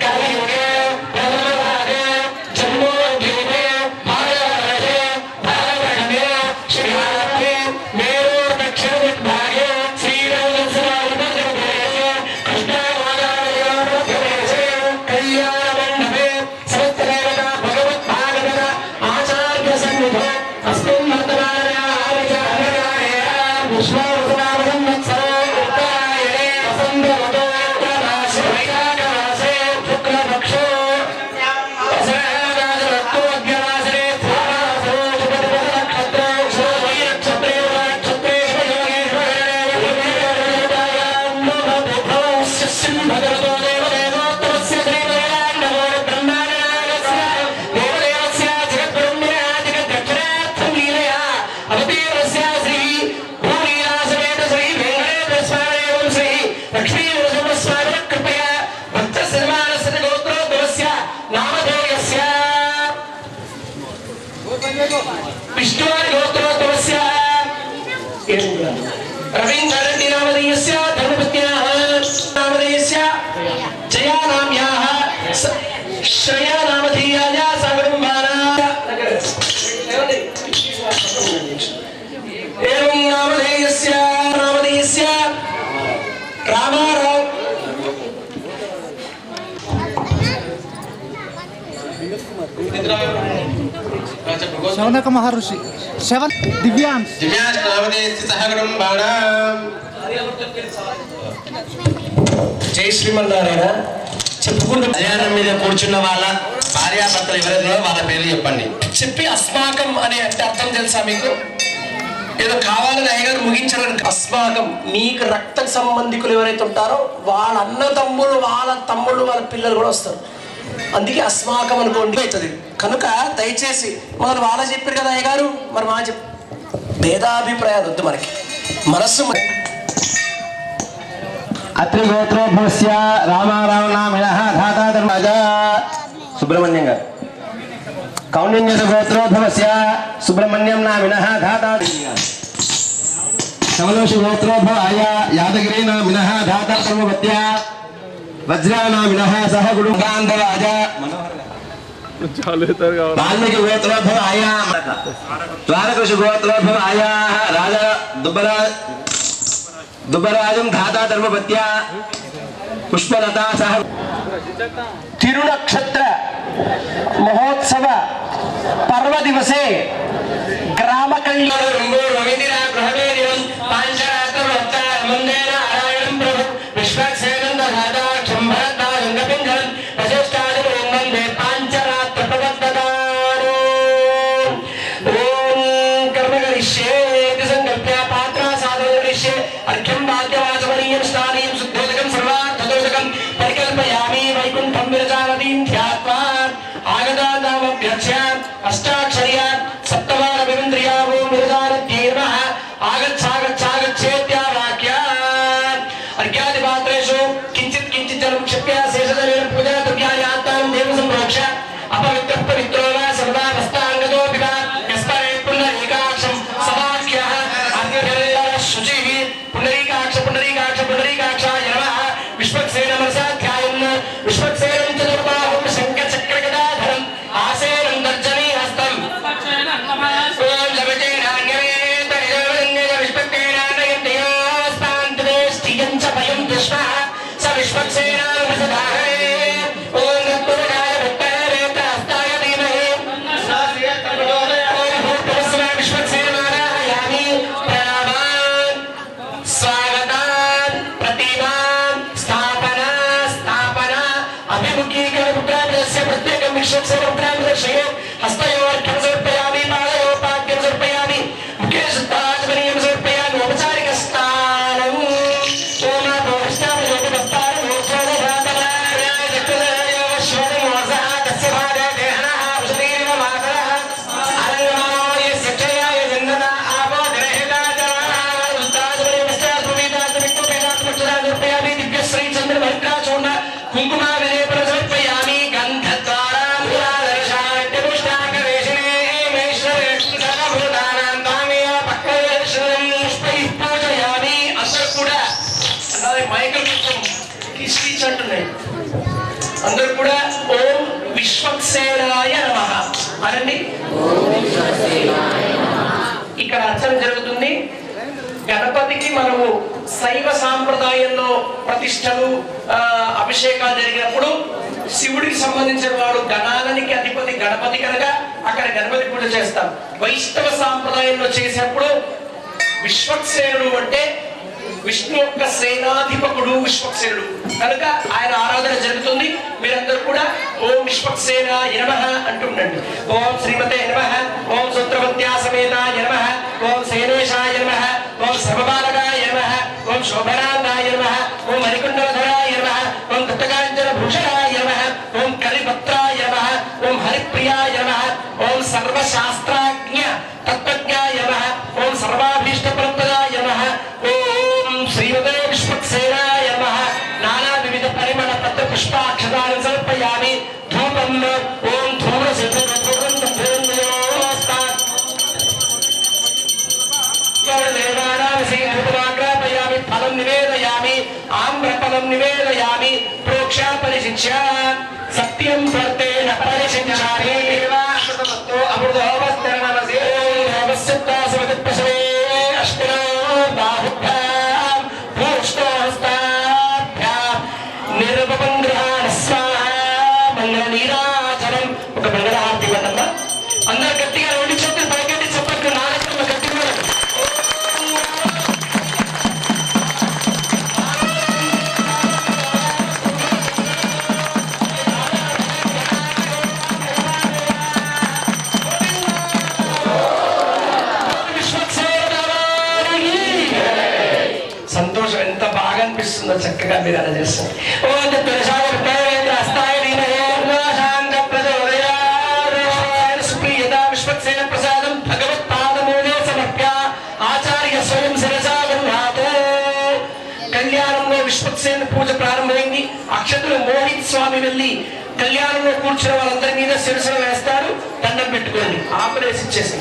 కలియుగే ప్రథమభాగే జన్మోద్భీతే భారతవర్షే భారతఖండే శ్రీరాత్రే మేరు దక్షిణ దిగ్భాగే శ్రీరంగస్వామిదేశే కృష్ణగోదావరియోర్మధ్యదేశే కళ్యాణమండపే సమస్తదేవతా భగవద్భాగవత ఆచార్య సన్నిధో అస్మిన్ వర్తమానాయ విశ్వావసనామసంవత్సరో ఉత్తరాయణే వసంతోతో ఉత్తరాశే వైశాఖమాసే శుక్లపక్షో దశరథో అగ్రవాసరే ధృతమాసో శుభదశ నక్షత్రో శ్రోణీ నక్షత్రే నక్షత్రే భగవతో దేవదేవోత్తరస్య శ్రీవేదాండవో బ్రహ్మాండనాయకస్య దేవదేవస్య జగద్బ్రహ్మణ్యా జగద్దక్షిణార్థం లీలయా అవతీర్ణస్య శ్రీ భూలీలాసమేత శ్రీ వెంకటేశ్వర శ్రీ లక్ష్మీనరసింహస్వామి కృపయా భక్తశర్మానస్య గోత్రోద్భవస్య నామధేయస్య విష్ణువారి గోత్రోద్భవస్య రవీంద్రరెడ్డి నామధేయస్య ధర్మపత్న్యాః నామధేయస్య జయా నామ్యాః శ్రేయా నామధేయాయ సకుటుంబానాః ఏవం నామధేయస్య రామారావు శౌనక మహర్షి శవన్ దివ్యాంశ్ జై శ్రీమన్నారాయణ. చెప్పుకుంటూ కళ్యాణం మీద కూర్చున్న వాళ్ళ భార్యాభర్తలు ఎవరైనా వాళ్ళ పేర్లు చెప్పండి. చెప్పి అస్మాకం అనే అంటే అర్థం తెలుసా మీకు? ఏదో కావాలని అయ్యగారు ముగించాలని. అస్మాకం మీకు రక్త సంబంధికులు ఎవరైతే ఉంటారో వాళ్ళ అన్న తమ్ముళ్ళు, వాళ్ళ తమ్ముళ్ళు, వాళ్ళ పిల్లలు కూడా వస్తారు. అందుకే అస్మాకం అనుకోండి అవుతుంది. కనుక దయచేసి మనం వాళ్ళ చెప్పారు కదా అయ్యగారు, మరి మా భేదాభిప్రాయాలు వద్దు మనకి. మనస్సు అత్రి గోత్రోద్భవస్య రామారావు నామినః ధాతా ధర్మజ సుబ్రహ్మణ్యం గారు. కౌండిన్య గోత్రోద్భవస్య సుబ్రహ్మణ్యం నామినః ధాతా సమలోషి గోత్రోద్భవాయ యాదగిరి నామినః ధాతా ధర్మవత్య వజ్రా నామినః సహ గురుగాంధవాజ వాల్మీకి గోత్రోద్భవాయ ద్వారకృషి గోత్రోద్భవాయ రాజా దుబ్బరాజం ధాతా ధర్మపత్య పుష్పలతా సహ తిరునక్షత్ర మహోత్సవ పర్వ దివసే గ్రామ కళ్యాణం అర్ఘ్యం వాద్యవాచమనీయం స్నానీయం శుద్ధోదకం సర్వార్థదోదకం పరికల్పయామి వైకుంఠం విరజానదీం ధ్యాత్వా ఆగతానామభ్యర్చ్య అష్టాక్షర్య సప్తవార వివింద్రియావో విరజానద్యేర్మః ఆగచ్చాగచ్చాగచ్చేత్యా వాక్యాత్ అర్ఘ్యాది పాత్రేషు కించిత్ కించిత్ జలం క్షిప్య శేషజలేన పూజా ద్రవ్యాన్ని ఆత్మానం దేవ సంప్రోక్ష అపవిత్రః పవిత్రో వా సర్వావస్థాంగతో పిబ యస్మరే పుండరీకాక్షం సవాక్యః శుచిః పుండరీకాక్ష పుండరీకాక్ష పుండరీకాక్షాయ నమః విశ్వక్సేన మనసాధ్యాయం విశ్వక్సేనం చతుర్బాహుం శంఖచక్రగదాధరం ఆసేనం తర్జనీ హస్తం ఓం లభతే నాన్యమే అందరూ కూడా ఓం విశ్వక్సేనాయ నమః అనండి. ఇక్కడ అర్చన జరుగుతుంది. గణపతికి మనము శైవ సాంప్రదాయంలో ప్రతిష్టలు అభిషేకాలు జరిగినప్పుడు శివుడికి సంబంధించిన వాడు గణాలనికి అధిపతి గణపతి కనుక అక్కడ గణపతి పూజ చేస్తాం. వైష్ణవ సాంప్రదాయంలో చేసినప్పుడు విశ్వక్సేనుడు అంటే విష్ణు యొక్క సేనాధిపకుడు విశ్వక్సేనుడు కనుక ఆయన ఆరాధన జరుగుతుంది. మీరందరూ కూడా ఓం విశ్వక్సేనాయ నమః అంటుండండి. ఓం శ్రీమతే నమః, ఓం సూత్రవత్యా సమేతాయ నమః, ఓం సేనేశాయ నమః, ఓం సర్వబాలకాయ నమః, ఓం శోభనాందాయ నమః, ఓం హరికుండలధరాయ నమః, ఓం దత్తకాంచన భూషణాయ నమః, ఓం కలిపత్రాయ నమః, ఓం హరిప్రియాయ నమః, ఓం సర్వశాస్త్రాజ్ఞ తత్వజ్ఞాయ నమః, ఓం సర్వాభీష్టప్రదాయ నమః, ఓం శ్రీమతే విశ్వక్సేనాయ నమః. నానా వివిధ పరిమళ పత్ర పుష్పాక్షరాలను సమర్పయామి. ధూపం ఓం ధూమ్రసేనాగ్రాపయామి. ఫలం నివేదయామి. ఆమ్రఫలం నివేదయామి. ప్రోక్షా పరిశిక్ష సత్యం వర్తేన పరిశిక్షామి. అమృతోవస్తరణమసే నమస్సుత్తాసవతిపశవే అష్టినో బాహుభ్యాం భూష్టోస్తాభ్యాం నిర్వపం గృహాణ స్వాహ. మంగళ నీరాజనం. ఒక మంగళహారతి ఇవ్వండమ్మా. అందరు గట్టిగా రెండు చేతులు పైకెట్టి చెప్పట్లు నాలుగు గట్టిగా సంతోషం. ఎంత బాగా అనిపిస్తుందో చక్కగా మీరు అలా చేస్తారు. విశ్వక్సేన ప్రసాదం భగవత్పాదమూలే సమర్ప్య ఆచార్య స్వయం శిరసాగృహాతో. కళ్యాణంలో విశ్వక్సేన పూజ ప్రారంభమైంది. అక్షతులు మోహిత్ స్వామి వెళ్ళి కళ్యాణంలో కూర్చున్న వాళ్ళందరి మీద శిరసలు వేస్తారు. దండం పెట్టుకోండి. ఆపరేసి ఇచ్చేసి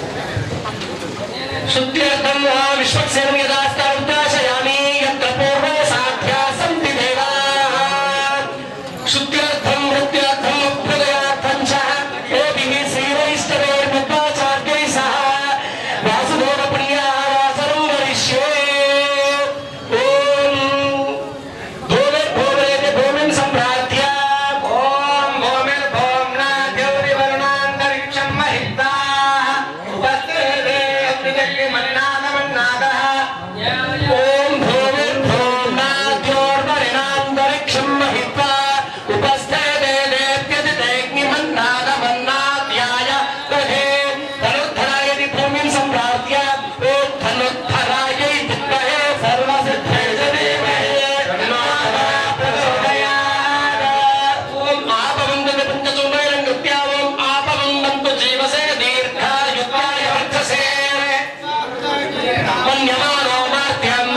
శుద్ధ్యర్థం విశ్వక్సేనం యథాస్థానం ఉద్దాశయామి. యత్ర పూర్వే సాధ్యా సంతి దేవాః. శుద్ధ్యర్థం వృత్త్యర్థం అభ్యుదయార్థం చ యోగిః శ్రీవైష్ణవైర్ముద్వాచార్యైః సహ వాసుదేవ పుణ్యావాసరం వరిష్యే. ఓం భూమిర్భూమిరేతి భూమిం సంప్రార్థ్య. ఓం భూమిర్భూమ్నాద్యౌరివర్ణాంతరిక్షం మహిత్తాః ఉపస్థితే ఓం భూమిర్భూమ్నాద్యోర్వరిణాంతరిక్షం మహిత్వా ఉపస్థితే దేప్యతిగ్నిమన్నాదమన్నాద్యాయ దధే ధనుద్ధరాయతి భూమిం సంప్రార్థ్య. ఓం ధనుద్ధరాయై విద్మహే సర్వసిద్ధయే ధీమహి తన్నో ప్రచోదయాత్. ఓం ఆపవందతి పంచచూర్ణైరం కృత్యా. ఓం ఆపవందంతు జీవసే దీర్ఘాయుత్వాయ వర్ధసే. మన్యమానో మార్ధ్యం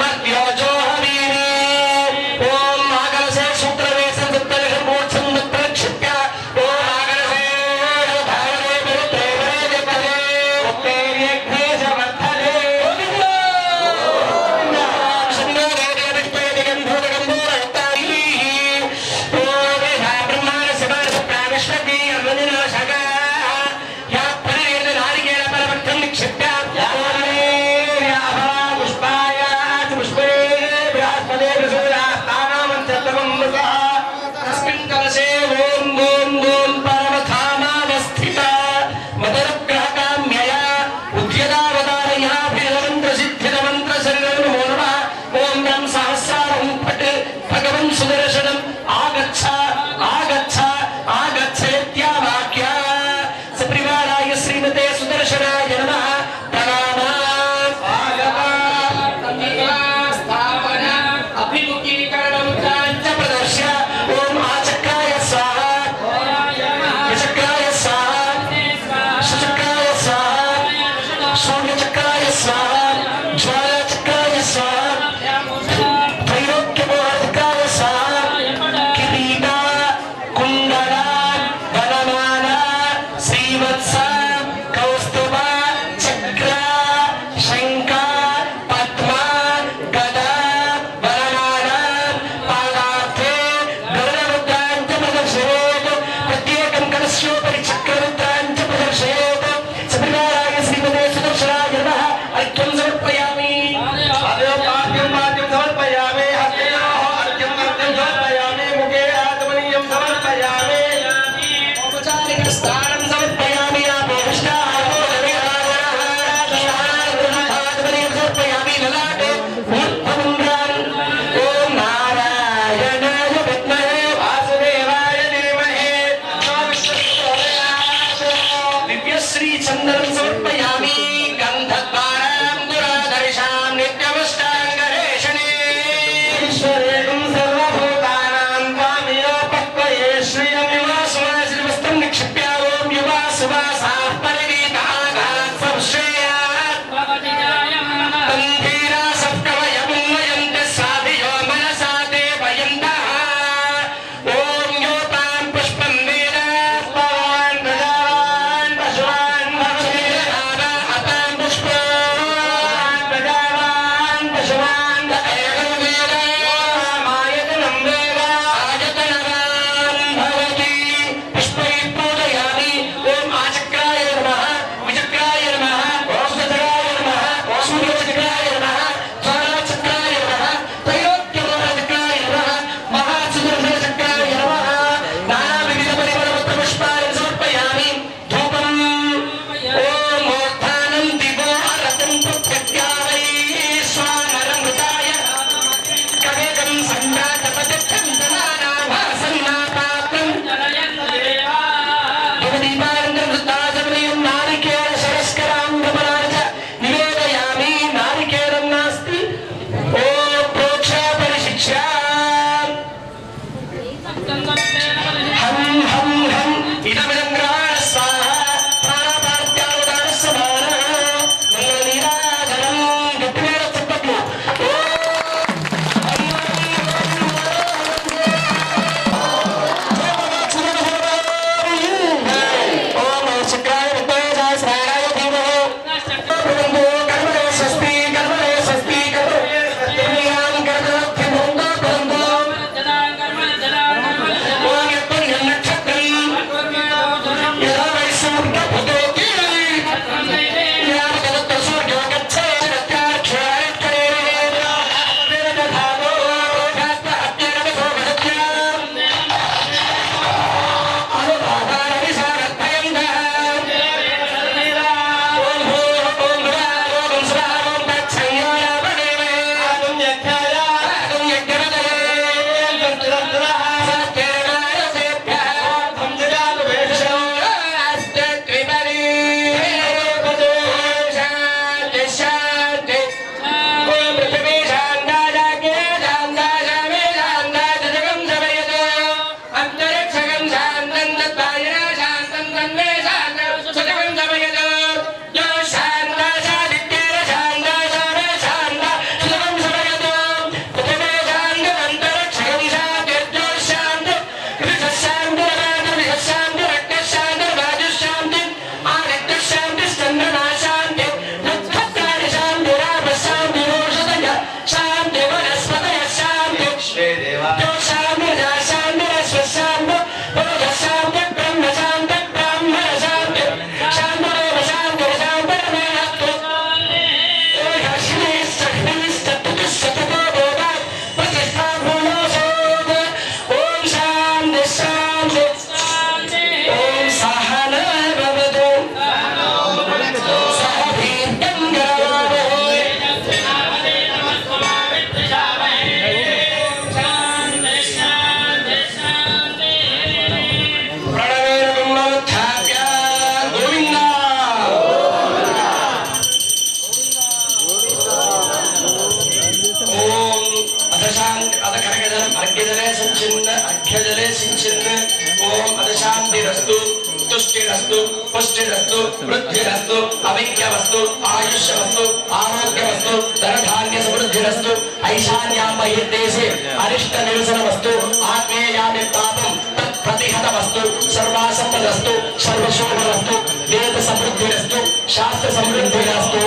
శ్రీరస్తు పుష్టిరస్తు వృద్ధిరస్తు అవిజ్ఞవస్తు ఆయుష్యవస్తు ఆరోగ్యవస్తు ధనధాన్య సమృద్ధిరస్తు ఐశాన్యాం బహిర్దేశే అరిష్ట నిరసనవస్తు ఆత్మేయామి పాపం తత్ప్రతిహతవస్తు సర్వాసంపదస్తు సర్వశోభవస్తు వేద సమృద్ధిరస్తు శాస్త్ర సమృద్ధిరస్తు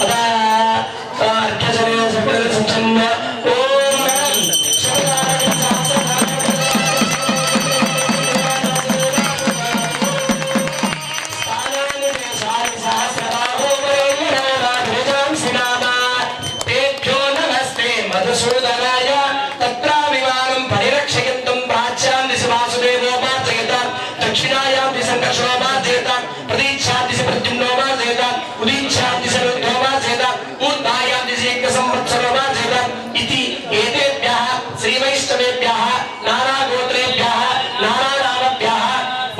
అదా అర్ఘ్యజనే సంచన్న ఓం మధుసూదనాయ తత్రావిమానం పరిరక్షయంతం ప్రాచ్యాం దిశ వాసుదేవో మార్జయతాం దక్షిణాయాం దిశ సంకర్షణో మార్జయతాం ప్రతీచ్ఛాం దిశ ప్రద్యుమ్నో మార్జయతాం ఉదీచ్ఛాం దిశ రుద్ధో మార్జయతాం ఊర్ధ్వాయాం దిశ ఏక సంవత్సరో మార్జయతాం ఇతి ఏతేభ్యః శ్రీవైష్ణవేభ్యః నానాగోత్రేభ్యః నానానామభ్యః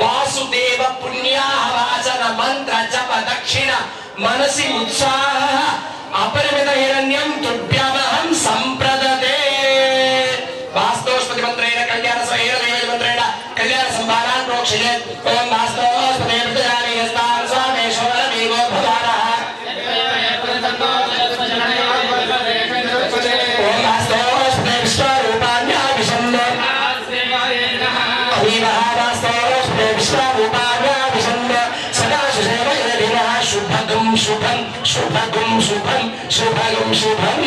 వాసుదేవ పుణ్యాహ వాచన మంత్ర జప దక్షిణ మనసి ఉత్సాహ अपरिमित हिरण्यं तुभ्यमहं संप्रदते वास्तोस्पति मंत्रेण कल्याण सहिरदेव मंत्रेण कल्याण संभारान् प्रोक्षयेत् ओम वास्तोस्पति प्रजानि हस्तां स्वामेश्वर देवो भवानः ओम वास्तोस्पति विश्वरूपाण्याभिषन्न अभिमः वास्तोस्पति विश्वरूपाण्याभिषन्न सदा सुसेवयेदिनः शुभगं शुभं शुभगం శుభం శుభగం శుభం.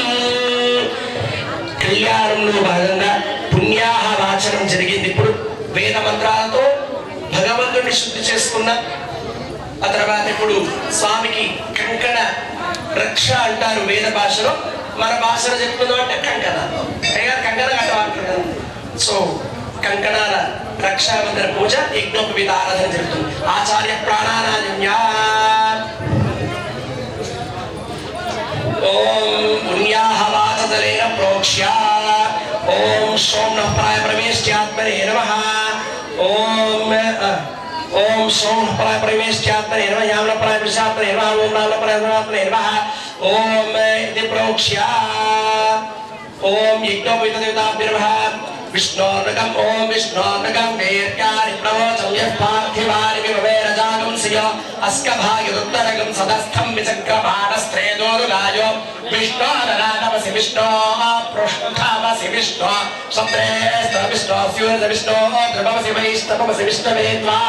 కళ్యాణంలో భాగంగా పుణ్యాహ వాచనం జరిగింది. ఇప్పుడు వేద మంత్రాలతో భగవంతుడిని శుద్ధి చేసుకున్న ఆ తర్వాత ఇప్పుడు స్వామికి కంకణ రక్ష అంటారు వేద భాషలో. మన భాషలో చెప్తున్నాం అంటే కంకణ కంకణ కట్టమంటారు. సో కంకణాల రక్షాబంధన పూజ యజ్ఞోపవీత ఆరాధన జరుగుతుంది. ఆచార్య ప్రాణానాన్యా ओम पुण्याह वाचदलेन प्रोक्ष्य ओम सोमनः प्राय प्रवेश्यात्मने नमः ओम सोमनः प्राय प्रवेश्यात्मने नमः यामनः प्राय प्रवेश्यात्मने नमः ओम नामनः प्राय प्रवेश्यात्मने नमः ओम इति प्रोक्ष्य ओम यज्ञोपवीत देवताभ्यो नमः विष्णोर्नकम् ओम विष्णोर्नकम् वेर्यानि प्रवोचं यः पार्थिवानि विभवेरजागं सियो अस्कभागिरुत्तरगं सदस्थं विचक्रपाणस्त्रेदोरुगायो विष्णोरनाथमसि विष्णो पृष्ठमसि विष्णो सप्रेस्त विष्णो स्यूरज विष्णो ध्रुवमसि वैष्णवमसि विष्णवे त्वा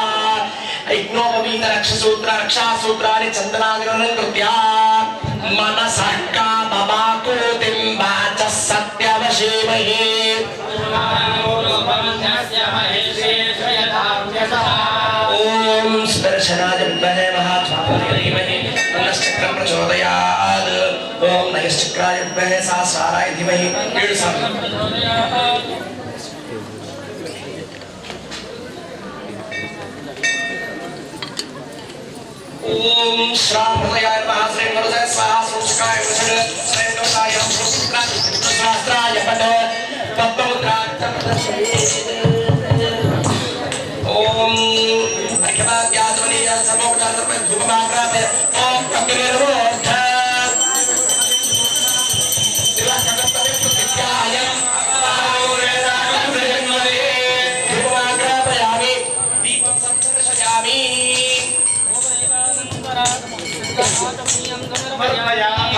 यज्ञोपवीत रक्षसूत्र रक्षासूत्राणि चन्दनादिरनकृत्य मनसः काममाकुतिं वाचः सत्यवशीमहि ओम स्पर्शनाय विद्महे महाज्वालाय धीमहि तन्नश्चक्रं प्रचोदयात् ओम नयश्चक्राय विद्महे सहस्राराय धीमहि ओम श्रावणाय महाश्रेय वरदय स्वाहा सुचकाय वचन श्रेयोताय सहस्राय पद पद्ममुद्राक्षं ओम अर्घ्यमाद्यात्मनीय समोपचारं धूपमाग्रामे ओम कपिलेर्वोत्थ दिवाकरपते प्रतिज्ञाय आरोरेणाग्रजन्मने धूपमाग्रापयामि दीपं संदर्शयामि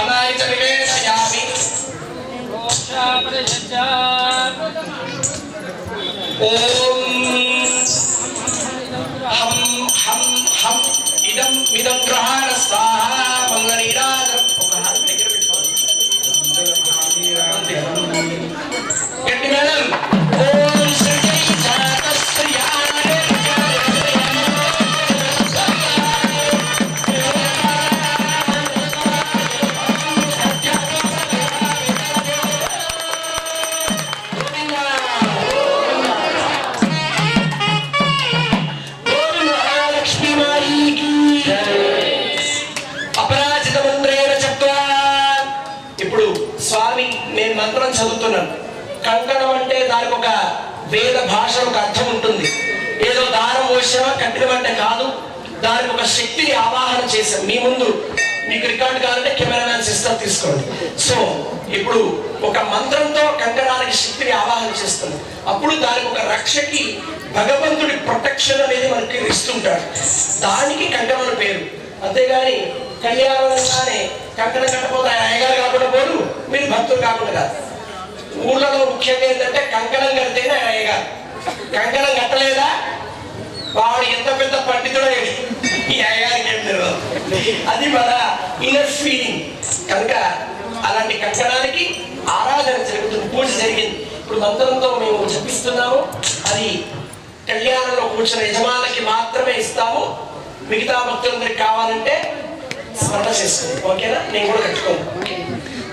अनाय च निवेदयामि ओम हम इदं ग्रहाण स्वाहा मंगलीराज गट्टी मैडम ओम श्री जातस्त्रियाणे మంత్రం చదువుతున్నాను. కంకణం అంటే దానికి ఒక వేద భాషలో ఒక అర్థం ఉంటుంది. ఏదో దారం పోసామా కట్టిన అంటే కాదు, దానికి ఒక శక్తిని ఆవాహన చేశాం. మీ ముందు మీకు రికార్డు కావాలంటే కెమెరామెన్ ఫైనాన్స్ ఇస్తా తీసుకోండి. సో ఇప్పుడు ఒక మంత్రంతో కంకణానికి శక్తిని ఆవాహన చేస్తుంది. అప్పుడు దానికి ఒక రక్షకి భగవంతుడి ప్రొటెక్షన్ అనేది మనకి ఇస్తుంటాడు. దానికి కంకణం పేరు. అంతేగాని కళ్యాణంగానే కంకణం కట్టకపోతే ఆయన అయ్యగారు కాకుండా పోరు, మీరు భక్తులు కాకుండా కాదు. ఊళ్ళలో ముఖ్యంగా ఏంటంటే కంకణం కడితేనే ఆయన అయ్యగారు. కంకణం కట్టలేదా వాడు ఎంత పెద్ద పండితుడో ఈ అయ్యగారికి ఏం తెలియదు. అది మన ఇన్నర్ ఫీలింగ్. కనుక అలాంటి కంకణానికి ఆరాధన జరుగుతుంది, పూజ జరిగింది. ఇప్పుడు మంత్రంతో మేము జపిస్తున్నాము. అది కళ్యాణంలో కూర్చున్న యజమానికి మాత్రమే ఇస్తాము. మిగతా భక్తులందరికి కావాలంటే స్మరణ చేసుకుంది. ఓకేనా? నేను కూడా కట్టుకోను.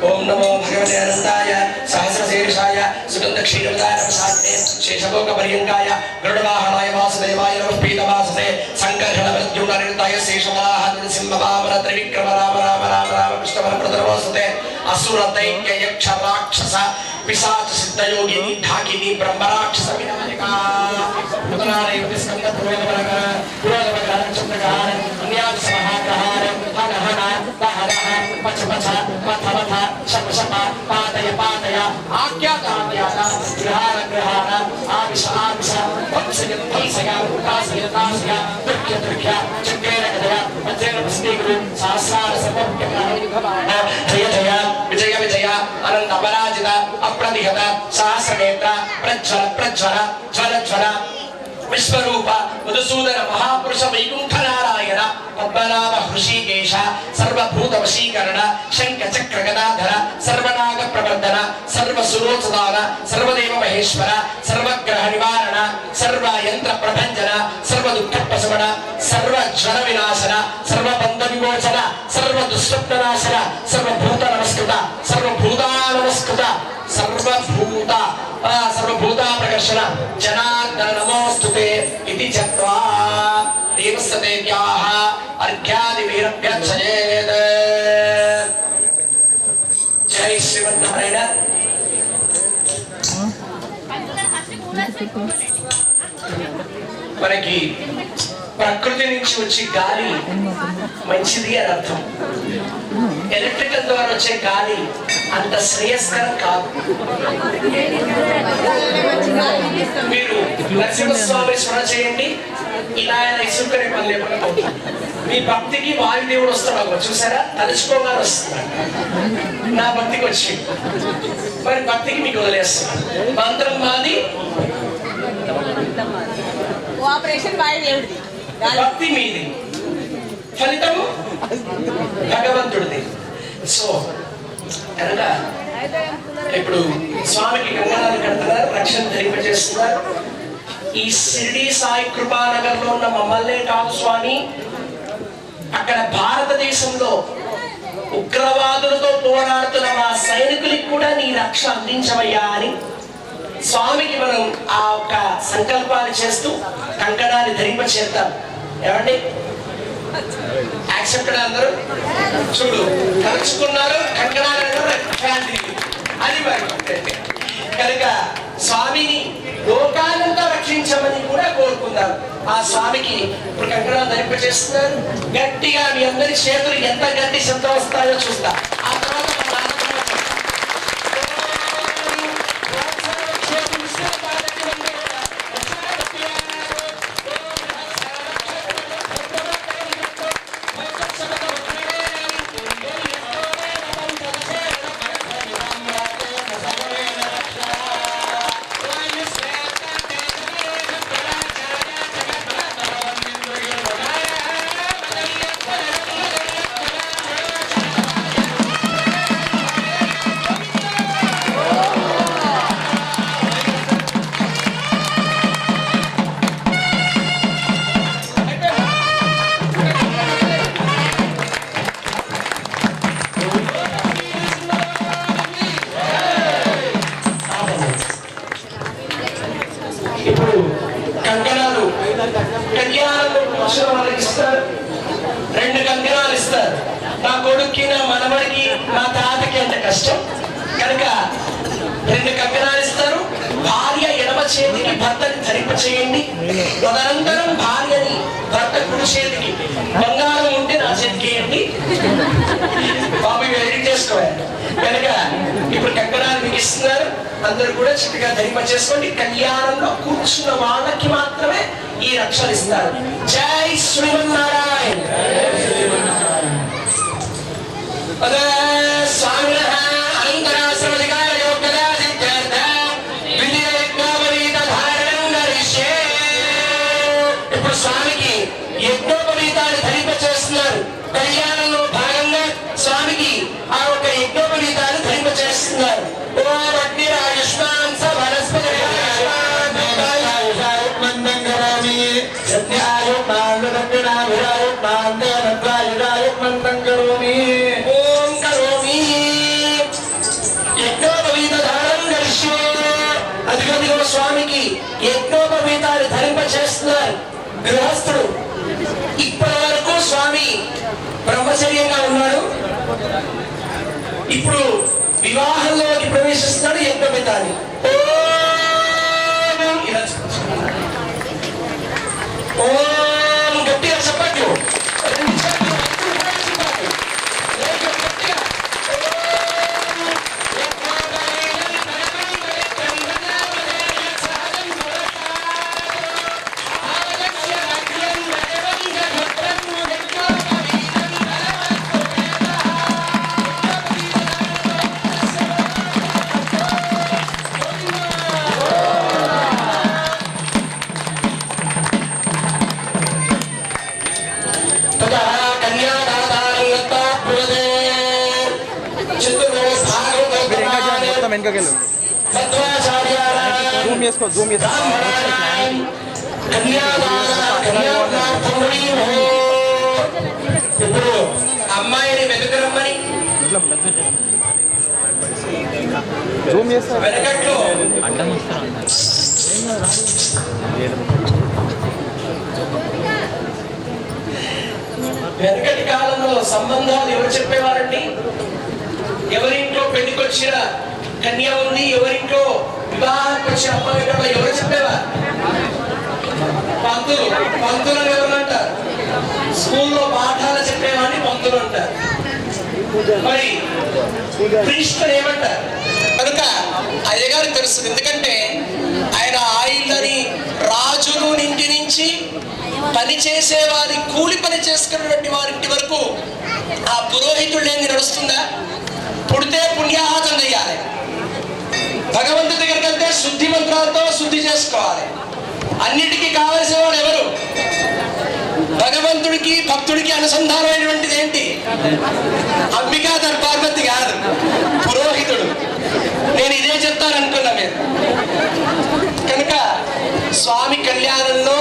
ఓం నమో భగవతే అనంతాయ సహస్రశీర్షాయ సుగంధ క్షీరదాయ ప్రసాదే శేషభోగ పర్యంకాయ గరుడవాహనాయ వాసుదేవాయ నమః పీతవాసనే సంకర్షణ మృత్యుండ నిర్తాయ శేషవాహ నృసింహవామన త్రివిక్రమ రామ రామ రామ రామ కృష్ణ ప్రదర్వసతే అసుర దైత్య యక్ష రాక్షస పిశాచ సిద్ధయోగిని ఢాకిని బ్రహ్మరాక్షస వినాయకా ముదనారయ స్కంద పురోగమన పురోగమన చంద్రగాన అన్యాద సమహాగ్రహార హన హన దహరహ పచ పచ మథ మథ శప శప పాదయ పాదయ ఆఖ్యాత ఆఖ్యాత గ్రహార గ్రహార ఆవిష ఆవిష వంశయ వంశయ కాసయ కాసయ దుఃఖ్య దుఃఖ్య చక్రేణ గదయ వజ్రేణ పుష్టిగురు సహస్రార సర్వభ్య జయ జయ విజయ విజయ అనంత అపరాజిత అప్రతిహత సహస్రనేత్ర ప్రజ్వల ప్రజ్వల జ్వల జ్వల విశ్వరూప మధుసూదన మహాపురుష వైకుంఠ నారాయణ పద్మనాభ హృషికేశ సర్వభూత వశీకరణ శంఖ చక్ర గదాధర సర్వనాగ ప్రవర్ధన సర్వ సురోచదాన సర్వదేవ మహేశ్వర సర్వగ్రహ నివారణ సర్వ యంత్ర ప్రభంజన సర్వ దుఃఖ ప్రశమన సర్వ జ్వర వినాశన సర్వ బంధ విమోచన సర్వ దుస్వప్ననాశన సర్వభూత నమస్కృత సర్వభూతా నమస్కృత సర్వభూత సర్వభూత ప్రకర్షణ జనార్దన నమోస్తుతే ఇది చత్వా దేవస్తదేవ్యాః అర్ఘ్యాది వీరభ్యర్చయేత్. జై శ్రీమన్నారాయణ. మనకి ప్రకృతి నుంచి వచ్చే గాలి మంచిది అని అర్థం. ఎలక్ట్రికల్ ద్వారా వచ్చే గాలి అంత శ్రేయస్కరం కాదు. మీరు నరసింహస్వామి స్మరణ చేయండి, ఇలా ఇసుకునే పని లేకుండా పోతుంది. మీ భక్తికి వాయుదేవుడు వస్తున్నాడు, చూసారా? తలుచుకోగానే వస్తున్నాడు. నా భక్తికి వచ్చి మరి భక్తికి మీకు వదిలేస్తున్నాడు. మంత్రం మాది, భక్తి మీది, ఫలితము భగవంతుడిది. సో కనుక ఇప్పుడు స్వామికి కంకణాలు కడుతున్నారు, రక్షణ ధరింపజేస్తున్నారు. ఈ షిరిడి సాయి కృపానగర్ లో ఉన్న మమ్మల్నే కాదు స్వామి, అక్కడ భారతదేశంలో ఉగ్రవాదులతో పోరాడుతున్న మా సైనికులకు కూడా నీ రక్ష అందించవయ్యా అని స్వామికి మనం ఆ ఒక సంకల్పాన్ని చేస్తూ కంకణాన్ని ధరింపచేద్దాం. ఏమండి? యాక్సెప్టెడ్ అందరూ? చూడు, తలుచుకున్నారు కంకణాలు అది మరి. కనుక స్వామిని లోకానంతా రక్షించమని కూడా కోరుకుందాం. ఆ స్వామికి ఇప్పుడు కంకణాలు ధరింపచేస్తున్నారు. గట్టిగా మీ అందరి చేతులు ఎంత గట్టి శబ్దం వస్తాయో చూస్తా. ఆ తర్వాత ఇప్పుడు కంకణాలు కళ్యాణంలో కూర్చున్న వాళ్ళకి ఇస్తారు. 2 కంకణాలు ఇస్తారు. నా కొడుక్కి, నా మనవడికి, నా తాతకి అంత కష్టం కనుక 2 కంకణాలు ఇస్తారు. భార్య ఎడమ చేతికి భర్తని ధరింప చేయండి, తదనంతరం భార్యని భర్త కుడి చేతికి, బంగారం ఉంటే నా చేతికి వేయండి. బాబు ఎడిట్ చేసుకోవాలి కనుక ఇప్పుడు కంకణాలు మీకు ఇస్తున్నారు. అందరూ కూడా చక్కగా ధరింప చేసుకోండి. కళ్యాణంలో కూర్చున్న వాళ్ళకి మాత్రమే ఈ రక్షలు ఇస్తారు. జై శ్రీమన్నారాయణ. ఇప్పుడు స్వామికి యజ్ఞోపవీతాన్ని ధరింప చేస్తున్నారు. కళ్యాణంలో భాగంగా స్వామికి ఆ ఒక యజ్ఞోపవీతాన్ని ధరింప చేస్తున్నారు. అదిగదిగో స్వామికి యజ్ఞోపవీతాన్ని ధరింప చేస్తున్నారు గృహస్థుడు. ఇప్పటి వరకు స్వామి బ్రహ్మచర్యంగా ఉన్నాడు. ఇప్పుడు వివాహంలోకి ప్రవేశిస్తున్నాడు. యజ్ఞోపవీతాన్ని ఓం గట్టిగా చెప్పట్లు. ఇప్పుడు అమ్మాయిని వెతుకరమ్మని వెనకట్లో వెనకటి కాలంలో సంబంధాలు ఎవరు చెప్పేవారండి? ఎవరింట్లో పెళ్లికొచ్చిన కన్య ఉంది, ఎవరింట్లో వివాహానికి వచ్చిన అమ్మాయి ఎవరు చెప్పేవారు? పంతులు. పంతులను ఎవరు అంటారు? స్కూల్లో పాఠాలు చెప్పేవాడిని పంతులు అంటారు. మరి ప్రీస్టులు ఏమంటారు? కనుక అయ్యగారికి తెలుస్తుంది. ఎందుకంటే ఆయన ఆయిల్లని రాజులు ఇంటి నుంచి పని చేసేవారి కూలి పని చేసుకున్నటువంటి వారింటి వరకు ఆ పురోహితుడు లేని నడుస్తుందా? పుడితే పుణ్యాహతం చెయ్యాలి. భగవంతుడి దగ్గరికి వెళ్తే శుద్ధి మంత్రాలతో శుద్ధి చేసుకోవాలి. అన్నిటికీ కావలసిన వాడు ఎవరు? భగవంతుడికి భక్తుడికి అనుసంధానమైనటువంటిది ఏంటి? అంబికా దర్బార్మతి కాదు, పురోహితుడు. నేను ఇదే చెప్తాననుకున్నా మీరు. కనుక స్వామి కళ్యాణంలో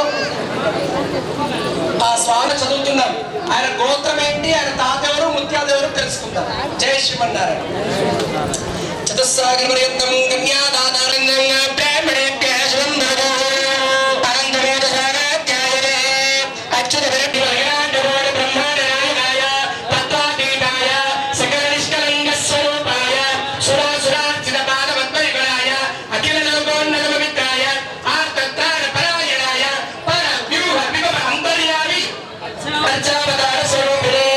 ఆ స్వామి చదువుతున్నాం. ఆయన గోత్రం ఏంటి, ఆయన తాత ఎవరు, ముత్యాత ఎవరు తెలుసుకుందాం. జై శ్రీమన్నారాయణ. చతుస్సాగర పర్యంతం కన్యాదాతారంగంగా బ్రాహ్మణే కేశవందరో అనంతవేద సాగత్యాయనే అచ్యుత విరక్తివర్గాండరోడ బ్రహ్మాండనాయకాయ తత్వాతీతాయ సకల నిష్కలంగ స్వరూపాయ సురాసురార్చిత పాదపద్మయుగళాయ అఖిల లోకోన్నతమిత్రాయ ఆర్తత్రాణ పరాయణాయ పర వ్యూహ విభవ అంతర్యామి అర్చావతార స్వరూపిణే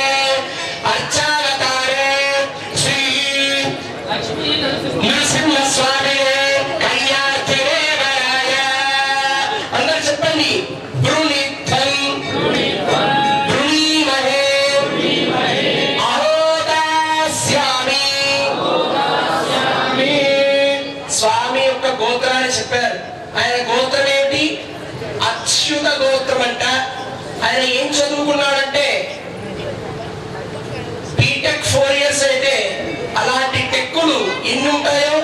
అర్చావతారే శ్రీ నరసింహ స్వామి కన్యార్థిదేవరాయ. అందరూ చెప్పండి. బృణిత్వం బృణీమహే అహోదాస్యామి. స్వామి యొక్క గోత్రాన్ని చెప్పారు. ఆయన గోత్రం ఏంటి? అచ్యుత గోత్రం అంట. ఆయన ఏం చదువుకున్నాడంటే బీటెక్ 4 years అయితే అలాంటి టెక్కులు ఎన్ని ఉంటాయో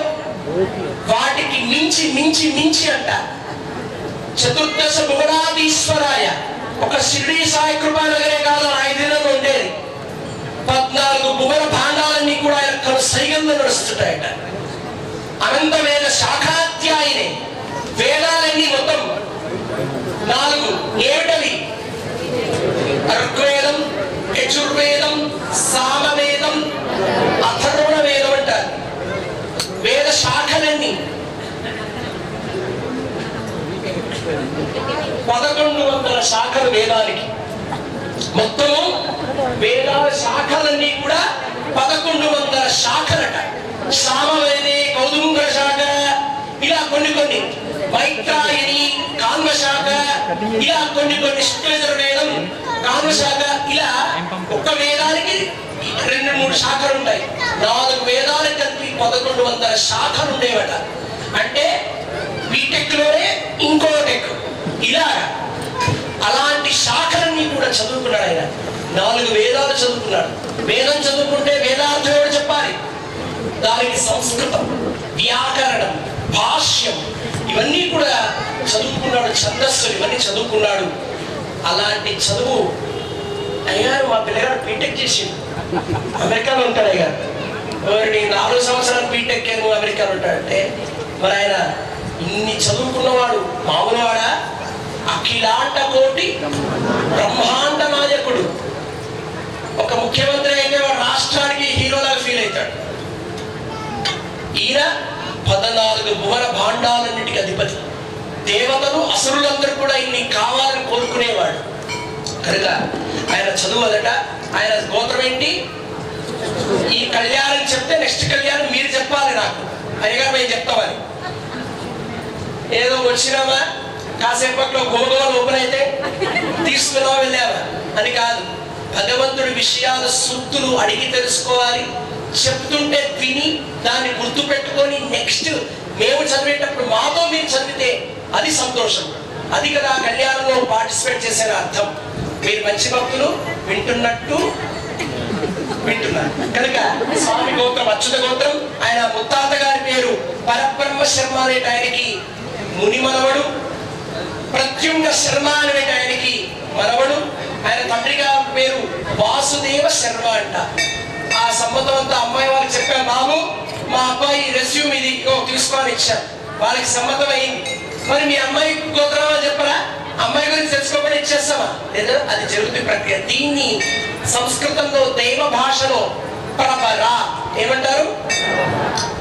వాటికి మించి మించి మించి అంట. చతుర్దశ భువనాధీశ్వరాయ. ఒక షిరిడీ సాయి కృపానగరే కాదు, 5 దినాలు ఉండేది. 14 భువన భాండాలన్నీ కూడా ఆయన సైగల్లో నడుస్తుంటాయట. అనంత వేద శాఖాధ్యాయిని. వేదాలన్నీ మొత్తం 4 ఏమిటవి? ఋగ్వేదం, యజుర్వేదం, సామవేదం, అథర్వణ వేదం అంటారు. వేద శాఖలన్నీ 1100 శాఖలు వేదానికి. మొత్తము వేదాల శాఖలన్నీ కూడా 1100 శాఖలట. సామవేది, కౌదుంగ శాఖ, ఇలా కొన్ని మైత్రాయని, కాన్వ శాఖ, ఇలా కొన్ని శుక్లయజుర్వేదం, కాన్వ శాఖ, ఇలా ఒక్క వేదానికి 2-3 శాఖలు ఉంటాయి. 4 వేదాలకు కలిపి 1100 శాఖలు ఉండేవట. అంటే బీటెక్ లోనే ఇంకో టెక్, ఇలా అలాంటి శాఖలన్నీ కూడా చదువుకున్నాడు ఆయన. 4 వేదాలు చదువుకున్నాడు. వేదం చదువుకుంటే వేదార్థం ఎవరు చెప్పాలి? దానికి సంస్కృతం, వ్యాకరణం, భాష్యం ఇవన్నీ కూడా చదువుకున్నాడు. ఛందస్సులు ఇవన్నీ చదువుకున్నాడు. అలాంటి చదువు అయ్యారు. మా పిల్లగాడు బీటెక్ చేసిండు, అమెరికాలో ఉంటాడు. అయ్యారు నీ 4 సంవత్సరాలు బీటెక్ నువ్వు అమెరికాలో ఉంటాడంటే, మరి ఆయన ఇన్ని చదువుకున్నవాడు మామూలువాడా? అఖిలాండ కోటి బ్రహ్మాండ నాయకుడు. ఒక ముఖ్యమంత్రి అయితే వాడు రాష్ట్రానికి హీరోలాగా ఫీల్ అవుతాడు. ఈయన 14 భువన భాండాలన్నిటికీ అధిపతి. దేవతలు అసురులందరూ కూడా ఇన్ని కావాలని కోరుకునేవాడు కనుక ఆయన చదువుదట. ఆయన గోత్రం ఏంటి? ఈ కళ్యాణం చెప్తే నెక్స్ట్ కళ్యాణం మీరు చెప్పాలి నాకు, అయ్యగా మేము చెప్తామని. ఏదో వచ్చినామా కాసేపట్లో గోగోలు ఓపెన్ అయితే తీసుకున్నావా వెళ్ళావా అని కాదు. భగవంతుడి విషయాల సూక్తులు అడిగి తెలుసుకోవాలి. చెప్తుంటే విని దాన్ని గుర్తు పెట్టుకొని నెక్స్ట్ మేము చదివేటప్పుడు మాతో మీరు చదివితే అది సంతోషం. అది కదా కళ్యాణంలో పార్టిసిపేట్ చేసే అర్థం. మీరు మంచి భక్తులు, వింటున్నట్టు వింటున్నారు కనుక స్వామి గోత్రం అచ్యుత గోత్రం. ఆయన ముత్తాత గారి పేరు పరబ్రహ్మ శర్మ అనేట ఆయనకి ముని మనవడు. ప్రత్యుంగ శర్మ అనేట ఆయనకి మనవడు. ఆయన తండ్రి గారి పేరు వాసుదేవ శర్మ అంట. ఆ సంబంధం అంతా అమ్మాయి వాళ్ళకి చెప్పాను, బాబు మా అబ్బాయి రెస్యూమ్ ఇది తీసుకొని ఇచ్చాను. వాళ్ళకి సమ్మతం అయింది. మరి మీ అమ్మాయి గోత్రం చెప్పరా? అమ్మాయి గురించి తెలుసుకోమని ఇచ్చేస్తామా? లేదా? అది జరుగుతున్న ప్రక్రియ. దీన్ని సంస్కృతంలో దైవ భాషలో పరపరా ఏమంటారు?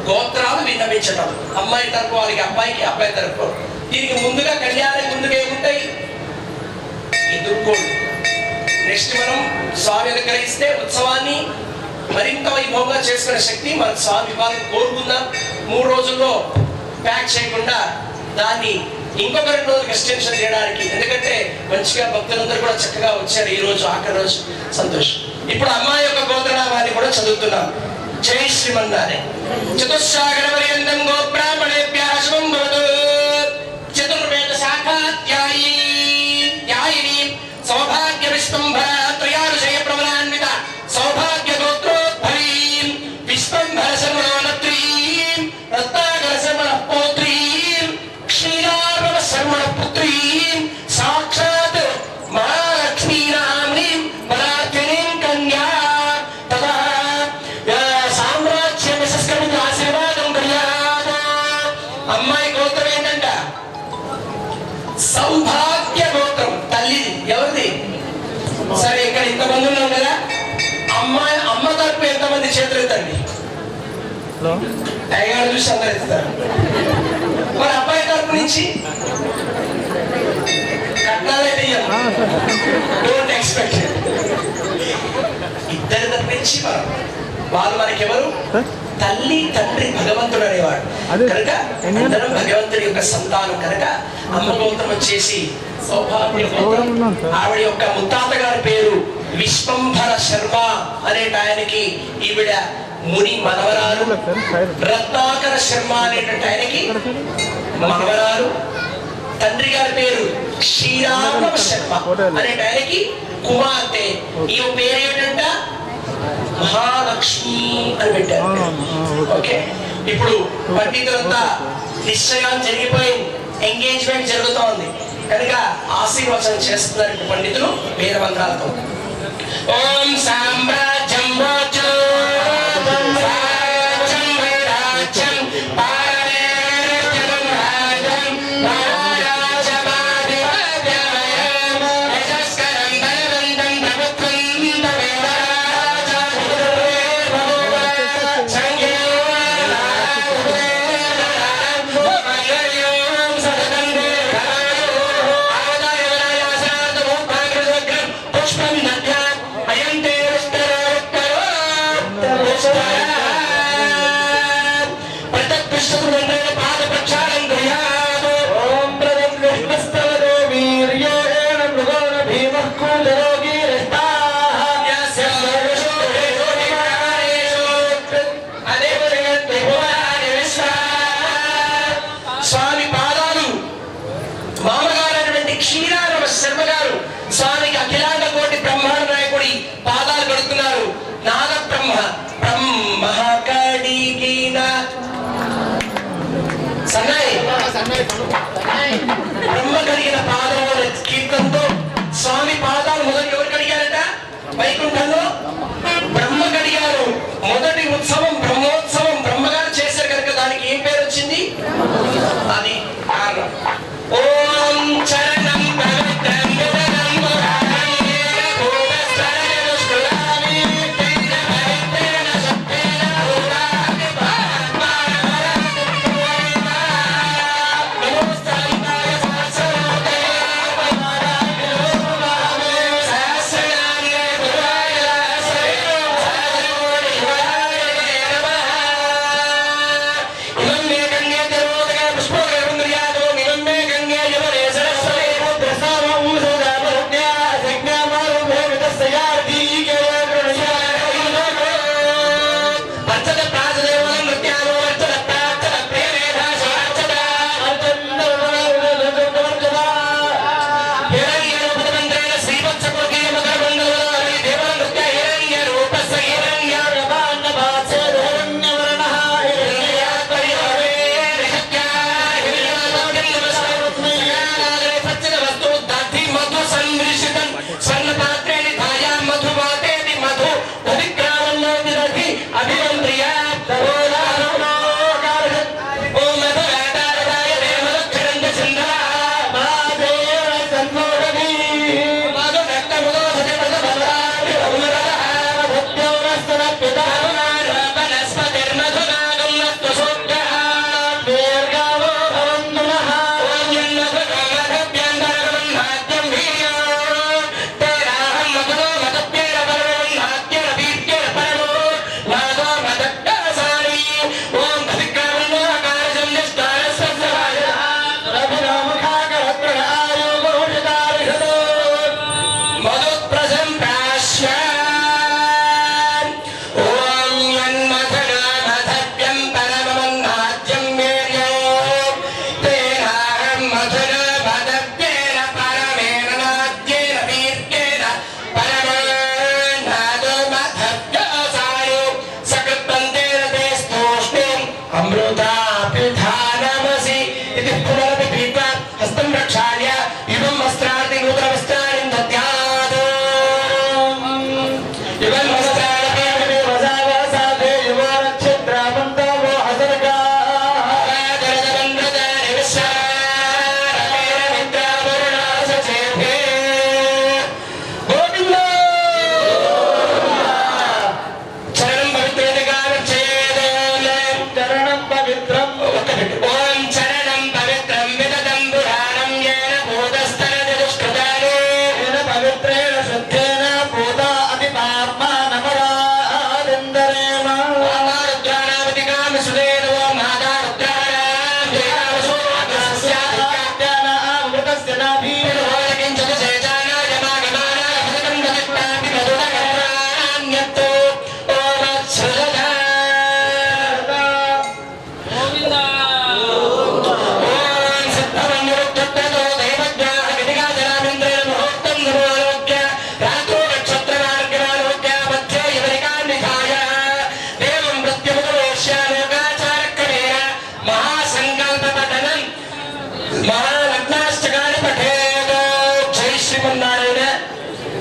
గోత్రాలు విన్నవించటం. అమ్మాయి తరపు వాళ్ళకి అబ్బాయికి, అబ్బాయి తరపు. దీనికి ముందుగా కళ్యాణం ముందుగా ఏముంటాయి? ఎదుర్కోండి. నెక్స్ట్ మనం స్వామి అనుగ్రహిస్తే ఉత్సవాన్ని మరింత వైభవంగా చేసుకునే శక్తి మనకు స్వామి ఇవ్వాలని కోరుకుందాం. 3 రోజుల్లో ప్యాక్ చేయకుండా దాన్ని ఇంకొక 2 రోజులకు ఎక్స్టెన్షన్ చేయడానికి. ఎందుకంటే మంచిగా భక్తులందరూ కూడా చక్కగా వచ్చారు. ఈ రోజు ఆఖరి రోజు సంతోషం. ఇప్పుడు అమ్మాయి యొక్క గోత్రనామాన్ని కూడా చదువుతున్నాం. జై శ్రీమన్నారాయణ. చతుస్సాగర పర్యంతం గో బ్రాహ్మణేభ్యః శుభం భవతు. చతుర్వేద శాఖాధ్యాయిని సౌభాగ్య విశ్వంభర త్రయారుషయ ప్రబలాన్విత సౌభాగ్య గోత్రోద్భవీం విశ్వంభర శర్మణోనత్రీం రత్నాకర శర్మణ పౌత్రీం క్షీరార్ణవ శర్మణ పుత్రీం సాక్షాత్ మహాలక్ష్మీ రామ్నీం పరాత్యనీం కన్యా తదా సామ్రాజ్య విశస్కమిత ఆశీర్వాదం కళ్యాణ. అమ్మాయి గోత్రం ఏంటంట? సౌభాగ్య గోత్రం. తల్లిది ఎవరిది? సరే ఇక్కడ ఇంతమంది ఉన్నాం కదా. అమ్మ తరపు ఎంతమంది చేతులు ఎత్తండి. అయ్యగారు చూసి అందరు ఎత్తుతారు. మరి అబ్బాయి తరపు నుంచి కట్నాలైతే డోంట్ ఎక్స్పెక్ట్. ఇద్దరు తప్పించి వాళ్ళు మనకెవరు? తల్లి తండ్రి భగవంతుడు అనేవాడు కనుక అందరం భగవంతుడి యొక్క సంతానం కనుక అమ్మ గోత్రం వచ్చేసి సౌభాగ్య గోత్రం. ఆవిడ యొక్క ముత్తాత గారి పేరు విశ్వంభర శర్మ అనేట ఆయనకి ఈవిడ ముని మనవరాలు. రత్నాకర శర్మ అనేటువంటి ఆయనకి మనవరాలు. తండ్రి గారి పేరు శ్రీరామ శర్మ అనేట ఆయనకి కుమార్తె. ఈ పేరు ఏమిటంట? మహాలక్ష్మి అని పెట్టారు. ఓకే, ఇప్పుడు పండితులంతా నిశ్చయం జరిగిపోయింది, ఎంగేజ్మెంట్ జరుగుతోంది కనుక ఆశీర్వచనం చేస్తున్నారు పండితులు వేద మంత్రాలతో. ఓం సామ్రాజ్యం ఆదాయ బ్రహ్మ కడిగిన పాదముల కీర్తనతో స్వామి పాదాలు మొదటి ఎవరు కడిగారట? వైకుంఠంలో బ్రహ్మ కడిగారు. మొదటి ఉత్సవం బ్రహ్మోత్సవం బ్రహ్మగారు చేశారు కనుక దానికి ఏం పేరు వచ్చింది? అది కారణం. ఓం చరణం పవిత్రం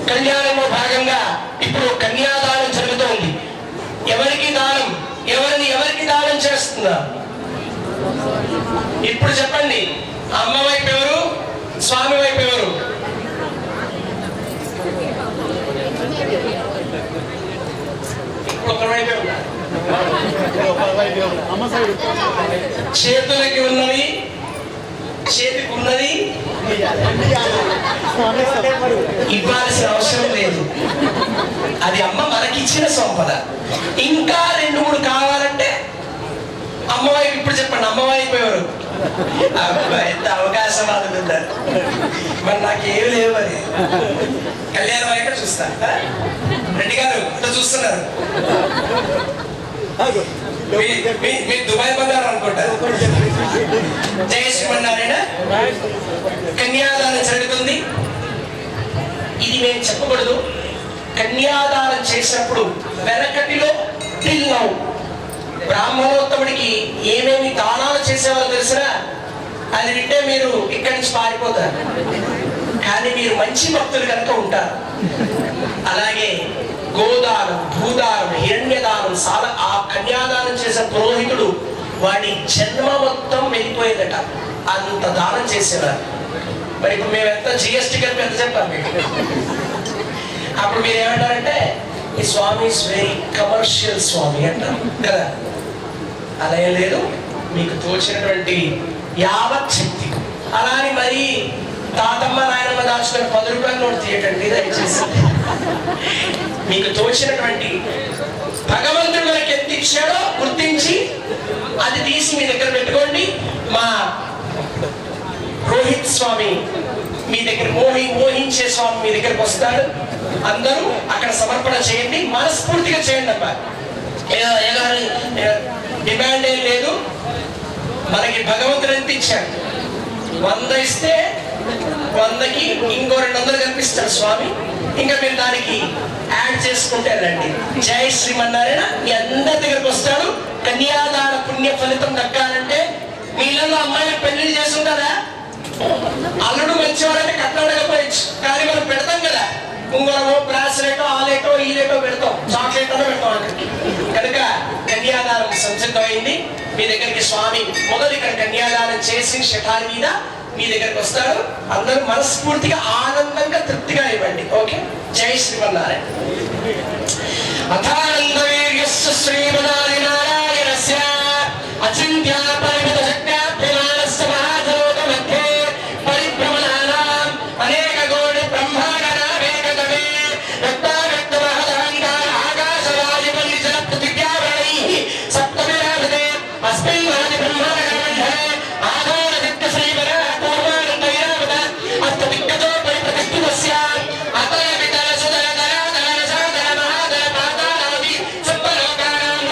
కళ్యాణంలో భాగంగా ఇప్పుడు కన్యాదానం జరుగుతోంది. ఎవరికి దానం, ఎవరికి దానం చేస్తుందా? ఇప్పుడు చెప్పండి. అమ్మ వైపు ఎవరు, స్వామి వైపు ఎవరు? ఒకరి వైపే ఉన్నారు. చేతులకి ఉన్నవి, చేతికి ఉన్నది ఇవ్వాల్సిన అవసరం లేదు. అది అమ్మ మనకిచ్చిన సంపద. ఇంకా 2-3 కావాలంటే అమ్మ వైపు. ఇప్పుడు చెప్పండి, అమ్మ వైపు ఎవరు? ఎంత అవకాశం అందుకుంటారు. మరి నాకేమి లేవు. మరి కళ్యాణం వైపు చూస్తా. రెడ్డి గారు ఇట్లా చూస్తున్నారు. మీ దుబాయ్ బంగారం అనుకుంటారు. జయ శ్రీమన్నారాయణ. కన్యాదానం జరుగుతుంది. ఇది మేము చెప్పకూడదు. కన్యాదానం చేసినప్పుడు వెనకటిలో బ్రాహ్మణోత్తముడికి ఏమేమి దానాలు చేసేవారో తెలిసినా? అది వింటే మీరు ఇక్కడి నుంచి పారిపోతారు. కానీ మీరు మంచి భక్తులు కనుక ఉంటారు. అలాగే గోదానం, భూదానం, హిరణ్యదానం, ఆ కన్యాదానం చేసిన పురోహితుడు వాడి జన్మ మొత్తం వెళ్ళిపోయేదట, అంత దానం చేసేవారు. మరి ఇప్పుడు మేము ఎంత జిఎస్టీ కలిపి ఎంత చెప్పాం మీకు? అప్పుడు మీరు ఏమంటారంటే ఈ స్వామి ఇస్ వెరీ కమర్షియల్ స్వామి అంటారు కదా. అలా ఏం లేదు, మీకు తోచినటువంటి యావత్ శక్తి. అలా అని మరి తాతమ్మ నాయనమ్మ దాచుకుని 10 రూపాయల నోటు తీయటండి దయచేసి. మీకు తోచినటువంటి భగవంతుడు మనకి ఎంత ఇచ్చాడో గుర్తించి అది తీసి మీ దగ్గర పెట్టుకోండి. మా రోహిత్ స్వామి మీ దగ్గర మోహించే స్వామి మీ దగ్గరకు వస్తాడు. అందరూ అక్కడ సమర్పణ చేయండి, మనస్ఫూర్తిగా చేయండి అమ్మా. డిమాండ్ ఏం లేదు. మనకి భగవంతుడు ఎంత ఇచ్చాడు, 100 ఇస్తే 100కి ఇంకో 200 కల్పిస్తాడు స్వామి. ఇంకా మీరు దానికి యాడ్ చేసుకుంటే రండి. జై శ్రీమన్నారాయణ. మీ అందరి దగ్గరకు వస్తాడు. కన్యాదాన పుణ్య ఫలితం దక్కాలంటే మీళ్ళలో అమ్మాయిని పెళ్లి చేసుకుంటారా? అల్లుడు మంచివాడంటే కట్నం అడగపోయచ్చు, కానీ మనం పెడతాం కదా, ఉంగరమో బ్రాస్లెటో ఆలేటో ఈలేటో పెడతాం, చాక్లెట్ అనే పెడతాం అక్కడికి. కనుక కన్యాదానం సంసిద్ధమైంది. మీ దగ్గరికి స్వామి మొదలు ఇక్కడ కన్యాదానం చేసి శఠారి మీద మీ దగ్గరకు వస్తాడు. అందరూ మనస్ఫూర్తిగా ఆనందంగా తృప్తిగా ఇవ్వండి. ఓకే, జై శ్రీమన్నారాయణ. అథానందవీర్యస్య శ్రీమన్నారాయణస్య అచింత్య పరిమిత శక్త్యాభిమానస్య మహాధరోక మధ్యే పరిభ్రమణానాం అనేక కోటి బ్రహ్మాండనామేకతమే రక్తారక్త మహదహంకార ఆకాశరాజి జల ప్రతిజ్ఞావరణైః సప్తమిరాభిదే అస్మిన్ వాది బ్రహ్మాండ మండలే ఆధార దిక్క శ్రీవర పూర్వానంద విరామద అష్టదిగ్గజో పరిప్రతిష్ఠితస్య అతయ వితర సుదర దర దర సాదర మహాదర పాతాళాది సర్వలోకానాం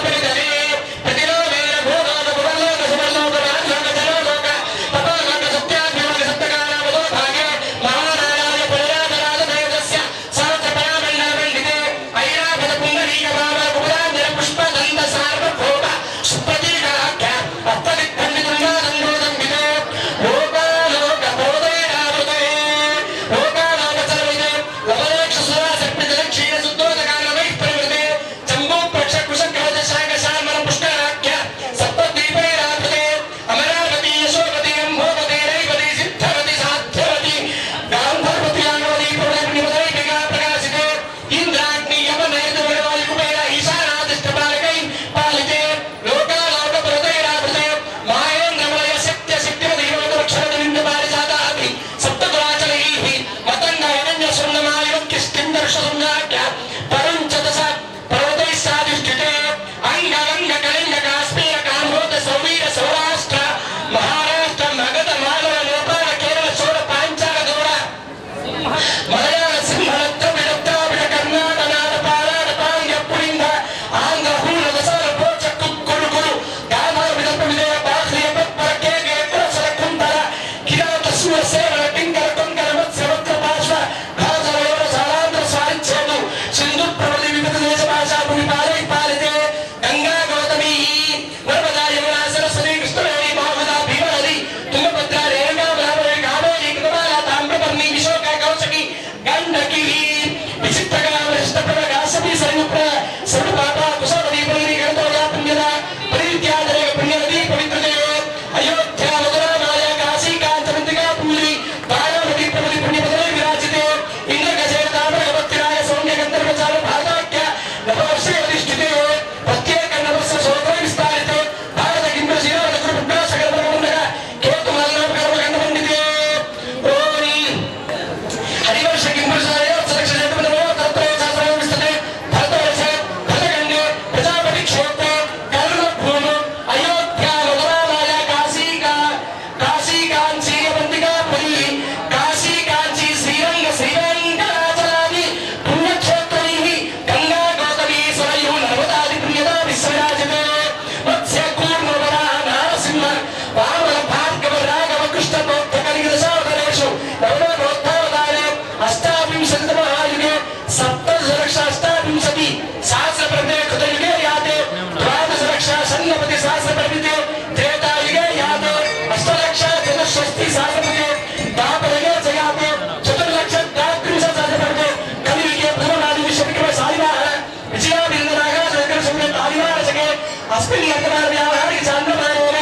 అస్మిన్ వర్తమాన వ్యావహారిక చాంద్రమానేన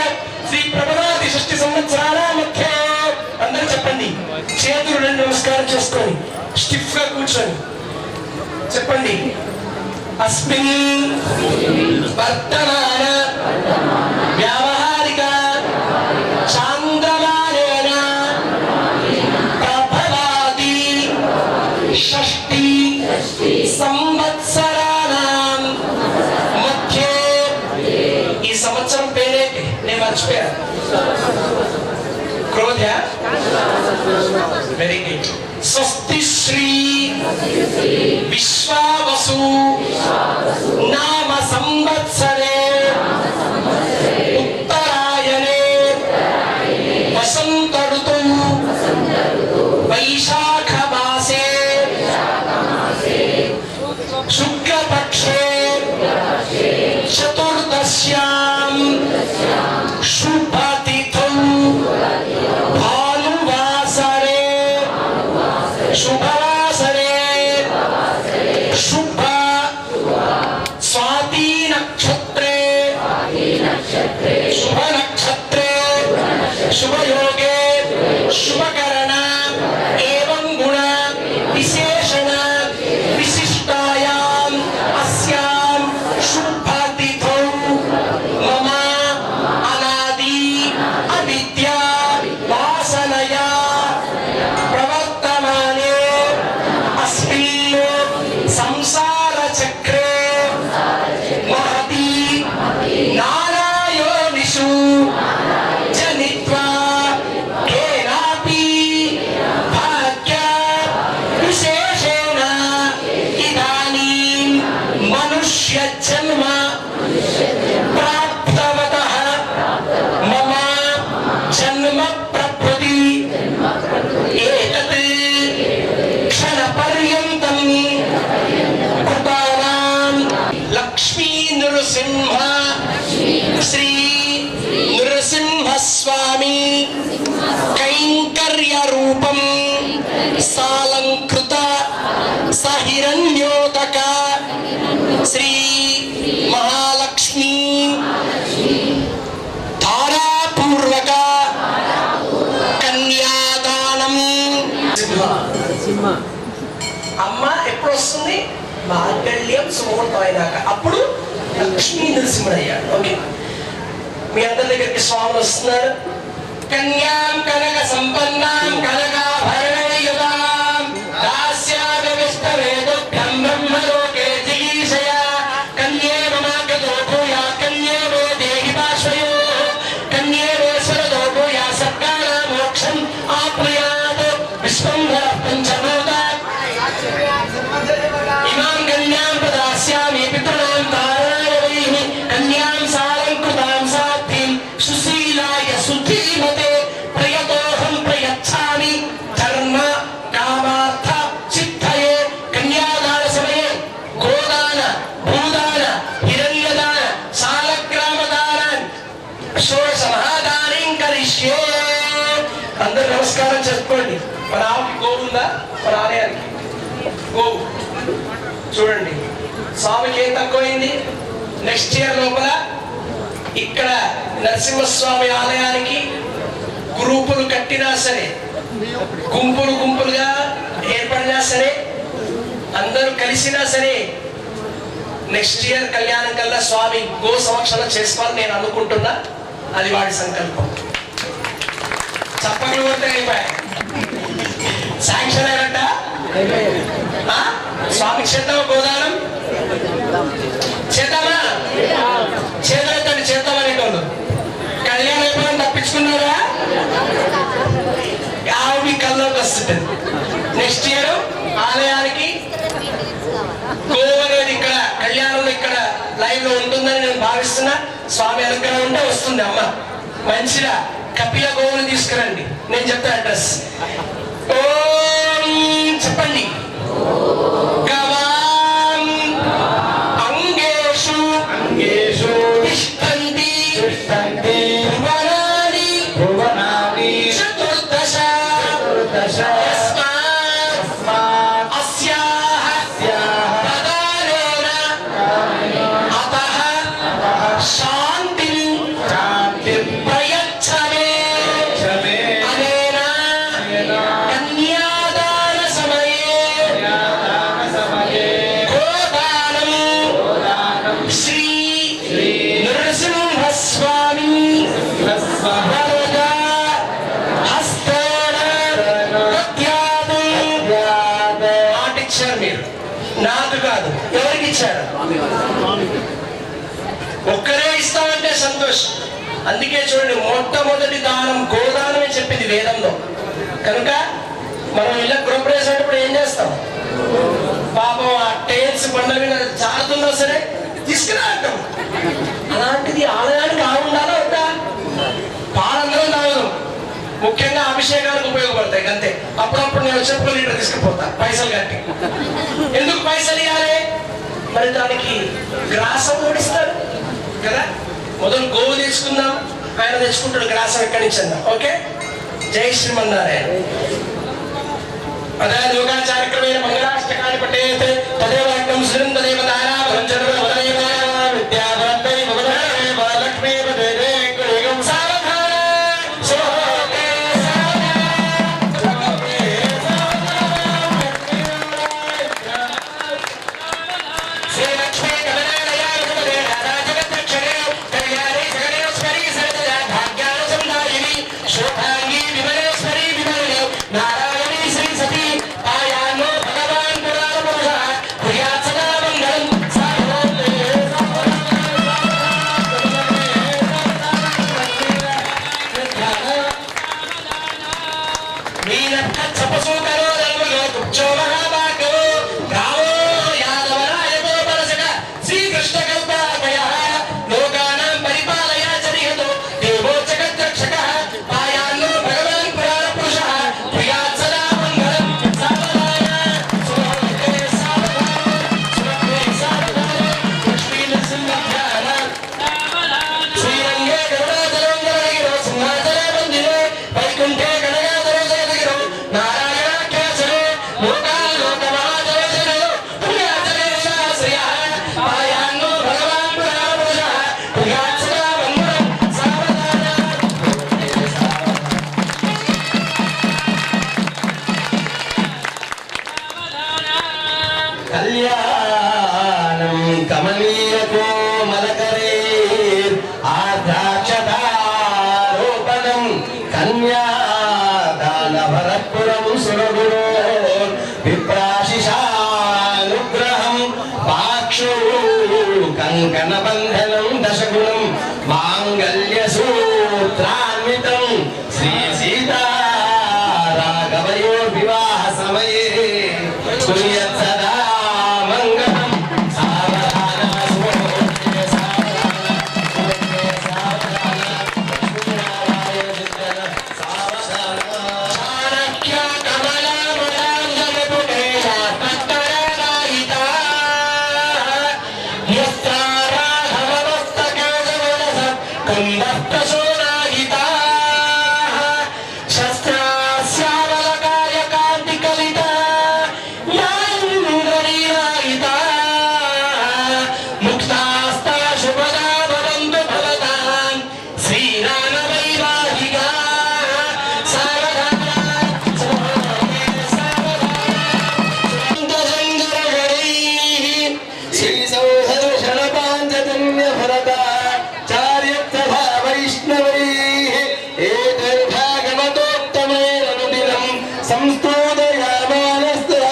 శ్రీ ప్రభవాది షష్ఠి సంవత్సరాల మధ్య. అందరూ చెప్పండి, చేతులు రెండు నమస్కారం చేసుకొని స్టిఫ్ గా కూర్చొని చెప్పండి. అస్మిన్ వర్తమాన వ్యావహారిక చాంద్రమానేన ప్రభవాది షష్ఠి సంవత్సరానాం మధ్యే. ఈ సంవత్సరం పేరేంటి? నేను మర్చిపోయాను. క్రోధ. Very good. స్వస్తి శ్రీ విశ్వావసు నామ సంవత్సరే ఉత్తరాయణే వసంత ఋతువు వైశాఖ మాసే శుక్లపక్షే చతుర్దశ్యాం శుభతిథౌ భానువాసరే శుభవాసరే శుభ స్వాతి నక్షత్రే శుభ నక్షత్రే శుభయోగే శుభకరణ ఏవం గుణ విశేషణ విశిష్టాయాం అస్యాం శుభతిథౌ మమ అనాది అవిద్యా వాసనయా ప్రవర్తమానే అస్మిన్ సంసార చక్రే మహతి నారాయోనిషు జనిత్వా కేనాపి భాగ్య విశేషేణ ఇదానీం మనుష్య జన్మ ప్రాప్తవతః మమ జన్మ ప్రకృతి ఏతత్ క్షణ పర్యంతం కృతానాం లక్ష్మీ నృసింహ శ్రీ నృసింహ స్వామి కైంకర్య రూపం సాలంకృత సహిరణ్యోదక శ్రీ మహాలక్ష్మీ ధారాపూర్వక కన్యాదానం. అమ్మ ఎప్పుడు వస్తుంది? మాంగళ్యం సుముహూర్తం అయినాక. అప్పుడు లక్ష్మీ నరసింహుడు అయ్యాడు. ఓకే, మీ అందరి దగ్గరికి స్వాములు వస్తున్నారు. కన్యాం కనక సంపన్నాం కనకాభరణయుగాం దాస్యాగవిష్టవేదుభ్యం బ్రహ్మలోకే జిగీషయ కన్యే మమాగతో భూయా కన్యే మే దేహి పార్శ్వయో కన్యే మే స్వరదో భూయా సర్గాణా మోక్షం ఆప్నుయాత్ విశ్వంభర పంచభూత ఇమాం కన్యాం ప్రదాస్యామి పితॄణాం తారాయణైః కన్యాం సాలంకృతాం సాధ్వీం సుశీలాయ సుధీమతే ప్రియతోహం ప్రయచ్ఛామి ధర్మ కామార్థ సిద్ధయే. కన్యాదాన సమయే గోదాన భూదాన హిరణ్యదాన సాలగ్రామదానాన్ షోడశ మహాదానం కరిష్యే. అందరూ నమస్కారం చేసుకోండి. మన ఆవుకి గోవు ఉందా? మన ఆలయానికి గోవు చూడండి. స్వామికి ఏం తక్కువైంది? నెక్స్ట్ ఇయర్ లోపల ఇక్కడ నరసింహస్వామి ఆలయానికి గ్రూపులు కట్టినా సరే, గుంపులు గుంపులుగా ఏర్పడినా సరే, అందరూ కలిసినా సరే, నెక్స్ట్ ఇయర్ కళ్యాణం కల్లా స్వామి గో సంరక్షణ చేసుకోవాలని నేను అనుకుంటున్నా. అది వాడి సంకల్పం. చప్పట్లు కొడితే అయిపోయాయి. శాంక్షన్ అయినట్ట. స్వామికి చేద్దామా గోదానం? చేద్దామా? చేద్దాం చేద్దామనేటోళ్ళు కళ్యాణం అయిపోయిన తప్పించుకున్నారా? ఆవిడ కల్లోకి వస్తుంటది. నెక్స్ట్ ఇయర్ ఆలయానికి గో అనేది ఇక్కడ కళ్యాణంలో ఇక్కడ లైవ్ లో ఉంటుందని నేను భావిస్తున్నా. స్వామి అనుగ్రహం ఉంటే వస్తుంది. అమ్మ మంచిగా కపిల గోవులు తీసుకురండి. నేను చెప్తా అడ్రస్. ఓం చెప్పండి. గవాం అంగేషు అంగేషు తిష్టంతి తిష్టంతి భువనాని భువనాని చతుర్దశ చతుర్దశ యస్మాత్ అస్యాః పదానేన అతః మాటిచ్చారు మీరు, నాకు కాదు. ఎవరికి ఇచ్చారు? ఒక్కరే ఇస్తామంటే సంతోషం. అందుకే చూడండి, మొట్టమొదటి దానం గోదానమే చెప్పింది వేదంలో. కనుక మనం ఇలా గృహప్రవేశం ఏం చేస్తాం? పాపం ఆ టైల్స్ బండ్ల మీద జారుతున్నా సరే తీసుకురా అంటాం. అలాంటిది ఆలయానికి ఉండాలా వద్దా? పాలందరం తాగదు, ముఖ్యంగా అభిషేకానికి ఉపయోగపడతాయి అంతే. అప్పుడప్పుడు నేను చెప్పులు లీటర్ తీసుకుపోతా పైసలు కట్టి. ఎందుకు పైసలు ఇవ్వాలి? మరి దానికి గ్రాసం ఓడిస్తారు కదా. మొదలు గోవు తెచ్చుకుందాం, ఆయన తెచ్చుకుంటాడు గ్రాసం ఎక్కడి నుంచి అన్నా. ఓకే, జై శ్రీమన్నారాయణ. అదే యోగాచారక్రమేణ మంగళాష్టకాన్ని పఠేత్ తదేవ అగ్నం శ్రీం తదేవ దారావహం చంద్రమ తదేవ విద్యావరత్తై భవదేవ లక్ష్మీ పదేదే యోగం సావధాన సోహే శ్రీ లక్ష్మీ కమలాలయాయ భవదే రాజగతక్షరే కళ్యాణి జగదేశ్వరి సర్వదా భాగ్యాన సందాయిని శోభాంగి విమలేశ్వరి విమలే నారాయణి శ్రీ సతీ ఆయానో భగవాన్ పురాణ పురుష ప్రియాత్ సదా మంగళం సాహోలే కళ్యాణం కమనీయకో మలకరే ఆద్రాక్షతారోపణం కన్యాదానభరత్పురం సురగురో విప్రాశిషానుగ్రహం పాక్షో కంకణబంధనం దశగుణం మాంగళ్యసూత్రాన్వితం శ్రీ సీతా రాఘవయో వివాహ సమయే కుర్యాత్ సదా మంగళం సావధాన సుభోగే సావధాన సుభోగే సావధాన లక్ష్మీనారాయణ చింతన సావధాన చాణక్య కమలామలాంగముపేయ పట్టరాయితా యస్త్రారాఘవమస్తకాజమనస కుంభప్రసోనాయితా శస్త్రాస్యావలకాయ కాంతికలిత ముక్తాస్తా శుభదా భవంతు భవతాం శ్రీరామ వైవాహికా సావధాన శ్రీ సౌహర్షణ పాంచజన్య భరత చార్యతథా వైష్ణవై ఏతైర్భాగవతోత్తమైరనుదినం సంస్తోదయామానస్తః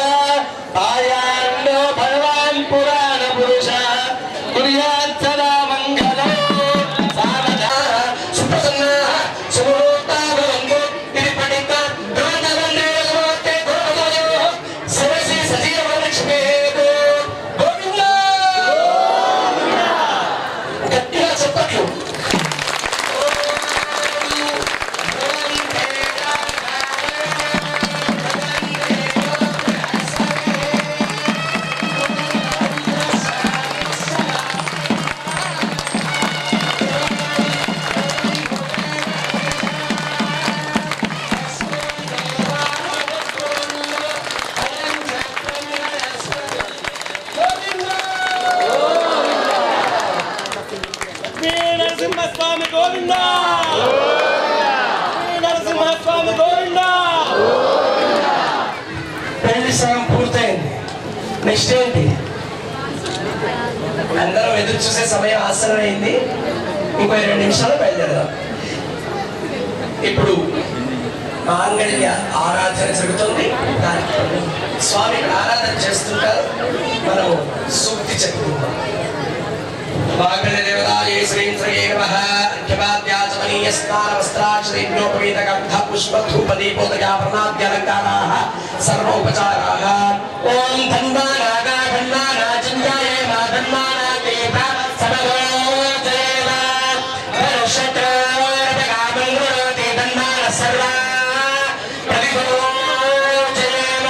ఆయాన్నో భగవాన్ పురాణ పురుష కుర్యాత్ సదా మంగళం సావధాన సుప్రసన్నాః సుముహూర్తా భవంతు ఇది పఠిత గోవిందవందే గోవిందయోః శిరసి సజీవ లక్ష్మీః గోవింద గట్టిగా చెప్పట్లు. నరసింహస్వామి గోవింద, నరసింహస్వామి గోవింద. పెళ్లి సగం పూర్తయింది. నెక్స్ట్ ఏంటి? అందరం ఎదురు చూసే సమయం ఆసనమైంది. ఇంకో 2 నిమిషాలు బయలుదేరదాం. ఇప్పుడు మాంగళ్య ఆరాధన జరుగుతుంది. దానికి స్వామి ఇక్కడ ఆరాధన చేస్తుంటారు. మనం సూక్తి చెప్పుకుంటాం. మాంగళ్య దేవతాయే శ్రీం శ్రీయే నమః. అర్ఘ్యపాద్యాచమనీయ స్నాన వస్త్రాక్షరేభ్యోపవీత గంధ పుష్ప ధూప దీపోదయా ప్రణాద్యాలంకారాః సర్వోపచారాః. ఓం ధన్వానాగా ధన్వానా చింతాయే మా ధన్వానా దేవ సమగో జయేమ వర్షత్రోరపగామంగళోతి ధన్వాన సర్వా ప్రతిభో జయేమ.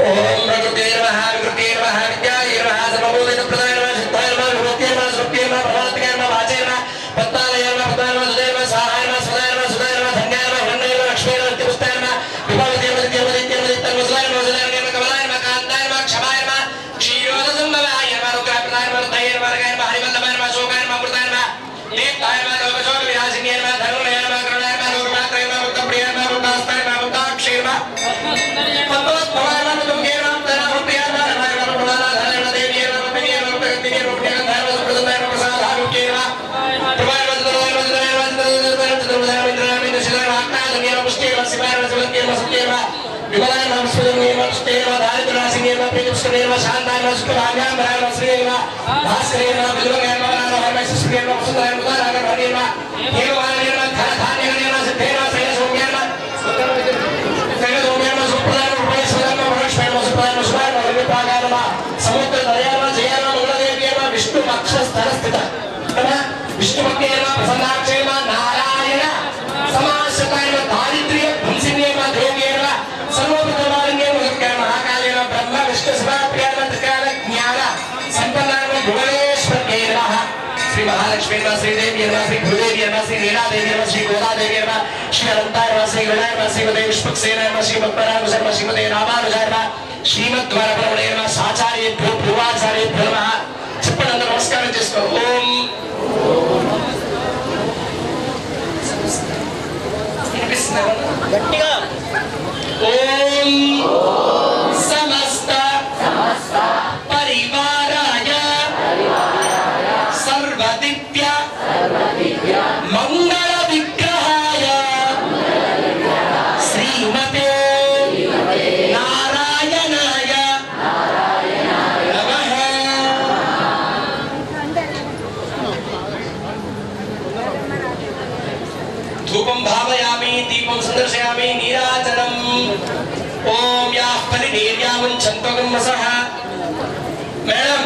ఓం ప్రకృతే నమః వికృతే నమః విద్యాయే నమః సమబోధిత ప్రదాయ నమః సిద్ధాయ నమః విభూతే నమః స్వప్తే నమః ప్రమాణికాయ నమః వాచే నమః పత్తాలయ నమః పతాయ నమః సుదయ నమః సహాయ నమః సుదాయ నమః సుదాయ నమః ధన్యాయ నమః హిరణ్యాయ నమః లక్ష్మీ నమః నిత్యపుష్టాయ నమః విభావతే నమః నిత్యమది తన్వసుదాయ నమః సుదాయ నమః కమలాయ నమః కాంతాయ నమః క్షమాయ నమః క్షీరోద సంభవాయ నమః రుద్రాయ నమః దయ నమః రగాయ నమః హరివల్లభాయ నమః శోకాయ నమః అమృతాయ నమః దీప్తాయ నమః లోకశోక వినాశిన్యాయ నమః ధనుర్ణయ నమః కరుణాయ నమః లోకమాత్రాయ నమః ముక్తప్రియాయ నమః ముక్తాస్తాయ నమః ముక్తాక్షే నమః పద్మోద్భవాయ నమః తుమ్గే నమః ధనాభృప్యాయ నమః రమాయ నమః ప్రధానాధాయ నమః దేవ్యాయ నమః ప్రియే నమః ప్రగతికే నమః పుణ్యగంధాయ నమః ప్రసన్నాయ నమః ప్రసాదాభృప్యే నమః ప్రభాయ నమః ధనుర్ణయ నమః ధనుర్ణయ నమః ధనుర్ణయ నమః ఇంద్రాయ నమః ఇంద్రశిలాయ నమః ఆజ్ఞాయ నమః పుష్టే నమః శివాయ నమః శివకే నమః సత్యే నమః విమలాయ నమః స్వజన్యే నమః పుష్టే నమః దారిద్ర్యనాశిన్యే నమః ప్రియపుష్టే నమః శాంతాయ నమః శుభాభ్యామరాయ నమః శ్రీయే నమః భాస్కరే నమః విదురగాయ నమః నమః శిష్యే నమః సుందరాయ నమః నారాయణ హరే నమః దేవాయ నమః ధనధాన్య నమః సిద్ధే నమః శ్రేయ సౌమ్య నమః శ్రేయ సౌమ్య నమః సుప్రదాయ నమః ఉపేశ్వర నమః వరక్ష్మయ నమః సుప్రదాయ నమః శుభాయ నమః విప్రాగాయ నమః సముద్ర దయా నమః జయ నమః మంగళదేవ్యే నమః విష్ణు పక్ష స్థల స్థిత నమః విష్ణు భక్తే నమః ప్రసన్నాక్షే నమః నారాయణ సమాశ్రితాయ నమః దారిద్ర్య ధ్వంసిన్యే నమః దేవ్యే నమః సర్వోపద్రవాలిన్యే నమః మహాకాళే నమః బ్రహ్మ విష్ణు శివాప్రియాయ నమః త్రికాల జ్ఞాన సంపన్నాయ నమః భువనేశ్వర్యే నమః శ్రీ మహాలక్ష్మీ నమః శ్రీదేవి నమః శ్రీ భూదేవి నమః శ్రీ లీలాదేవి నమః శ్రీ గోదాదేవి నమః శ్రీ అనంతాయ నమః శ్రీ వినాయ నమః శ్రీమతే విష్ణుక్సేన నమః శ్రీ పద్మనాభ శర్మ శ్రీమతే రామానుజాయ నమః శ్రీమద్వరబ్రహ్మణే నమః సాచార్యేభ్యో పూర్వాచార్యేభ్యో నమః. చెప్పండి అందరూ నమస్కారం చేసుకో. ఓం గట్టిగా ఓం సమస్త పరివారాయ సర్వదివ్య మంగళ విగ్రహాయ శ్రీమతే నారాయణాయ నమః. ధూపం భావయామి దీపం సందర్శయామి నీరాజనం. ఓం యాః పరినిర్యాముంచంతో గమ్మసః. మేడం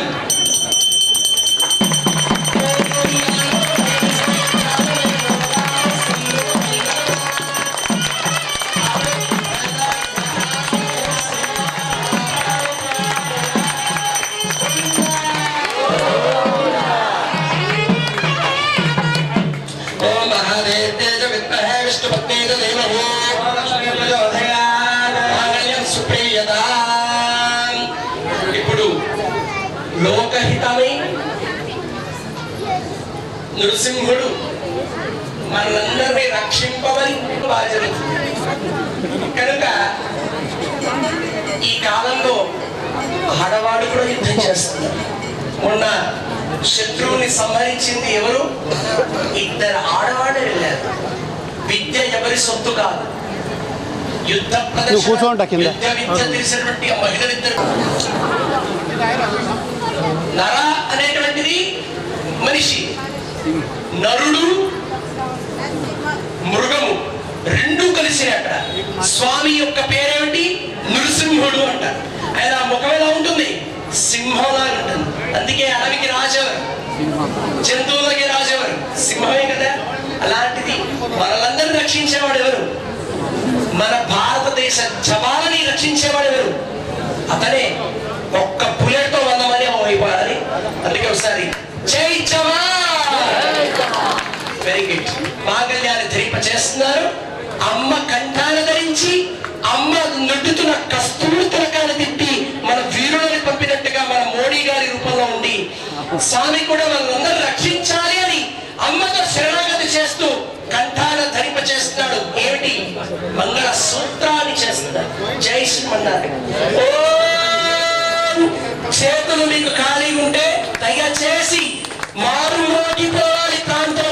ఓం మహాదేవ్యే చ విద్మహే విష్ణుపత్నే చ ధీమహి మాంగళ్యం సుప్రీయతాం. ఇప్పుడు లోకహితమై నృసింహుడు మనందరినీ రక్షింపమని బాధ్యత కనుక ఈ కాలంలో ఆడవాడు కూడా యుద్ధం చేస్తున్నారు. మొన్న శత్రువుని సంహరించింది ఎవరు? ఇద్దరు ఆడవాళ్ళే వెళ్ళారు. విద్య ఎవరి సొత్తు కాదు. యుద్ధ విద్య తెలిసినటువంటి మహిళలిద్దరు. నర అనేటువంటిది మనిషి, నరుడు మృగము రెండు కలిసి అక్కడ. స్వామి యొక్క పేరేమిటి? నృసింహుడు అంటారు. ఆయన ముఖం ఎలా ఉంటుంది? సింహంలా ఉంటుంది. అందుకే అడవికి రాజెవరు? జంతువులకి రాజెవరు? సింహమే కదా. అలాంటిది మనలందరినీ రక్షించేవాడు ఎవరు? మన భారతదేశ జవాలని రక్షించేవాడు ఎవరు? అతనే. ఒక్క బుల్లెట్ తో 100 మంది అయిపోయాలని. అందుకే ఒకసారి జై జవాన్. Very good. మాంగళ్యాన్ని ధరింప చేస్తున్నారు. అమ్మ కంఠాన ధరించి అమ్మ నొడ్డుతున్న కస్తూరి తిలకాన్ని తిప్పి మన వీరులని పంపినట్టుగా మన మోడీ గారి రూపంలో ఉండి స్వామి కూడా మనందరూ రక్షించాలి అని అమ్మతో శరణాగతి చేస్తూ కంఠాన ధరింప చేస్తున్నాడు. ఏమిటి? మంగళ సూత్రాన్ని చేస్తున్నాడు. జై శ్రీమన్నారాయణ. చేతులు మీకు ఖాళీగా ఉంటే దయచేసి మారు మోగిపోవాలి ప్రాంతం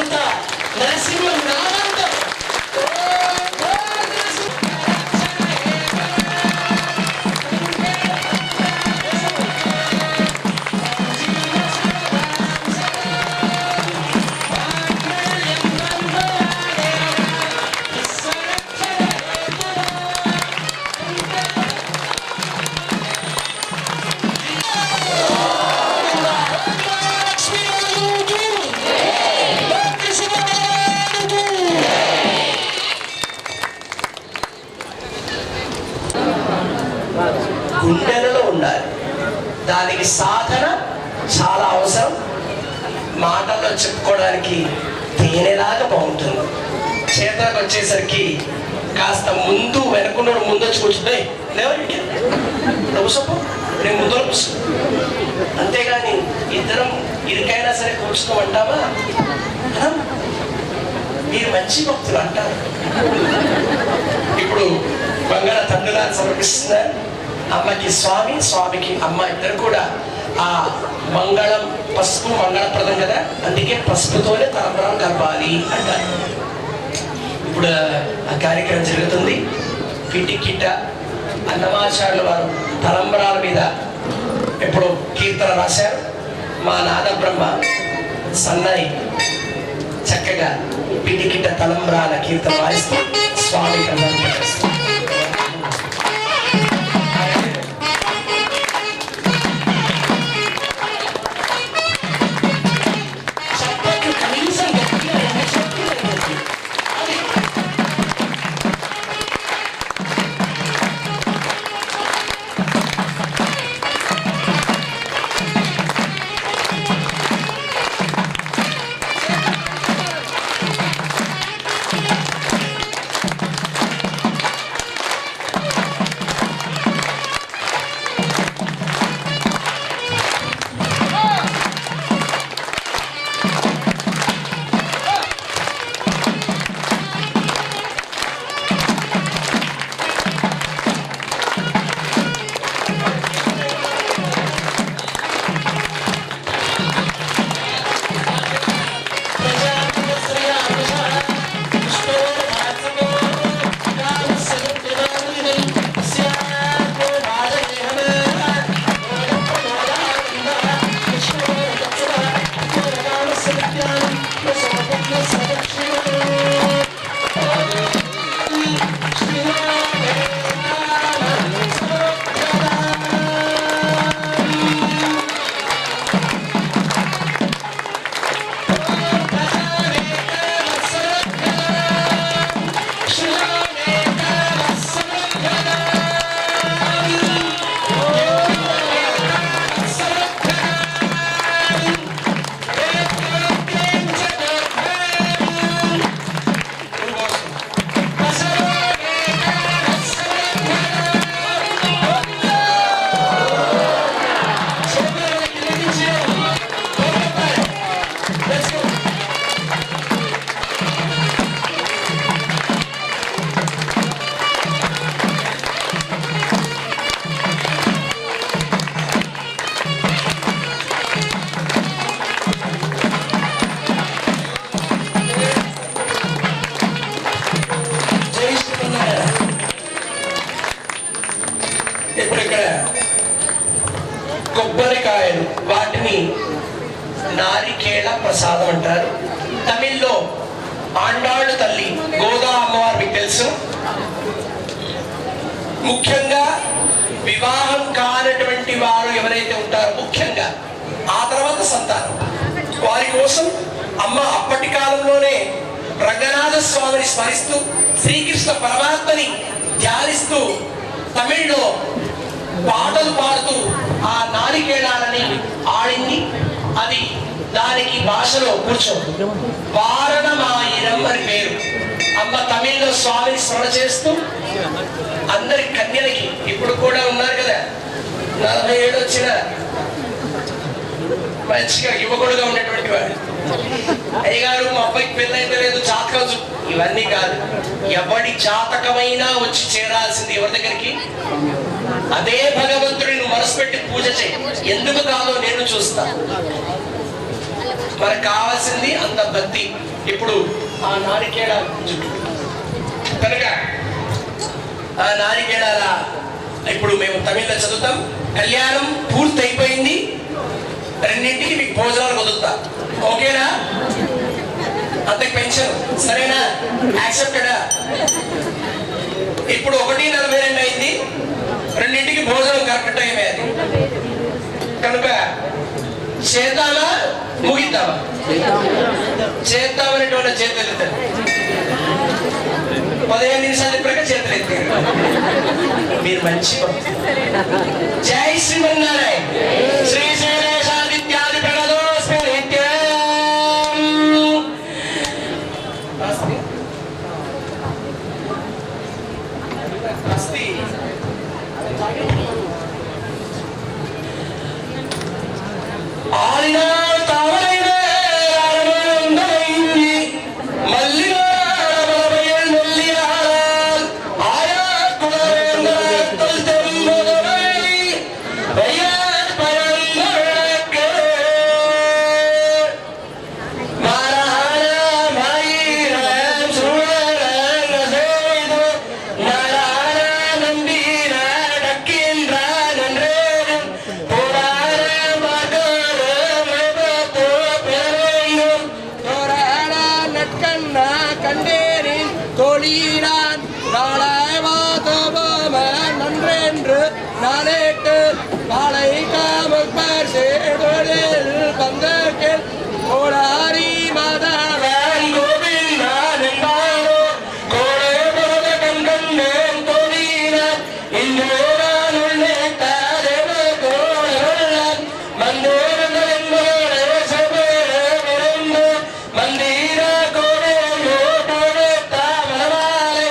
చాలా అవసరం. మాటల్లో చెప్పుకోవడానికి తేనెలాగా బాగుంటుంది, చేతలకు వచ్చేసరికి కాస్త ముందు వెనకున్నాడు ముందు వచ్చి కూర్చుంటే లేవండి కూర్చోపో, నేను ముందు కూర్చో, అంతేగాని ఇద్దరం ఇరికైనా సరే కూర్చుకోమంటావా? మీరు మంచి భక్తులు అంటారు. ఇప్పుడు మంగళ తండ్రులను సమర్పిస్తున్నారు. అమ్మకి స్వామి, స్వామికి అమ్మ ఇద్దరు కూడా ఆ మంగళం, పసుపు మంగళప్రదం కదా, అందుకే పసుపుతోనే తలంబ్రాలు కలపాలి అంటారు. ఇప్పుడు ఆ కార్యక్రమం జరుగుతుంది. పిటికిట అన్నమాచార్యుల వారు తలంబ్రాల మీద ఎప్పుడు కీర్తన రాశారు. మా నాద బ్రహ్మ సన్నాయి చక్కగా పిటికిట తలంబ్రాల కీర్తన వాయిస్తూ స్వామి కళ్యాణం చేస్తారు. కొబ్బరికాయలు వాటిని నారికేళ ప్రసాదం అంటారు. తమిళ్లో ఆండాళ్ళు తల్లి గోదా అమ్మవారు మీకు తెలుసు. ముఖ్యంగా వివాహం కానటువంటి వారు ఎవరైతే ఉంటారో ముఖ్యంగా ఆ తర్వాత సంతానం వారి కోసం అమ్మ అప్పటి కాలంలోనే రంగనాథ స్వామిని స్మరిస్తూ శ్రీకృష్ణ పరమాత్మని ధ్యానిస్తూ తమిళ్లో పాటలు పాడుతూ ఆ నారికేళాలని ఆడింది. అది దానికి భాషలో కూర్చో వారణమాయిరం అని పేరు. అమ్మ తమిళ్లో స్వామిని స్మరణ చేస్తూ అందరి కన్యలకి ఇప్పుడు కూడా ఉన్నారు కదా, 47 వచ్చిన మంచిగా యువకుడుగా ఉన్నటువంటి వాడు, అయ్యగారు మా అబ్బాయికి పెళ్ళైతే లేదు జాతకం, ఇవన్నీ కాదు. ఎవడి జాతకమైనా వచ్చి చేరాల్సింది ఎవరి దగ్గరికి, అదే భగవంతుడిని మనసు పెట్టి పూజ చేయి. ఎందుకు కాదో నేను చూస్తా. మనకు కావాల్సింది అంత భక్తి. ఇప్పుడు ఆ నారికేళ కనుక ఆ నారికేళాల ఇప్పుడు మేము తమిళ్లో చదువుతాం. కళ్యాణం పూర్తి అయిపోయింది. రెండింటికి మీకు భోజనాలు కుదురుతా, ఓకేనా? అంతకు పెన్షన్ సరేనా? యాక్సెప్టెడా? ఇప్పుడు 1:42 అయింది. రెండింటికి భోజనం కరెక్ట్ టైమే అది. కనుక చేద్దామా ముగిద్దామా? చేద్దామనేటువంటి చేతులు ఎత్తారు. 15 నిమిషాలు చెప్పాక చేతులు ఎత్తారు. మీరు మంచి భక్తులు. జై శ్రీమన్నారాయణ. శ్రీశైలేశాదిత్య ఆలినా తావరైన ఆనందమైంది మల్లినా బలబయల్ నెల్లియాల్ ఆయా కులవేంద్రతల్ తెంబొదవై వయ్యార్ పరందరకే నారాయణ మాయిర సురన సేదు నారాయణ నంబీర డక్కింద్ర నన్రేరు పురాణ మగర మబతో పెరవేను தோராட நட்கண்ணா கண்டேரின் தோழீரான் நாளாய்வாதோபம நன்றென்று நாளேட்டு நாளை காமப்பர் சேடுவதில் பங்கேற்கில் கோடாரி மாதவன் கோவிந்தான் என்பாரோ கோடை போத கண்கண்ணேன் தோழீரான் இன்றோரான் உள்ளே தாரேவ கோடருளான் மந்தோரங்கள் என்போரே சபேர விரைந்து மந்தீர கோடையோ போடே தாமரமாலை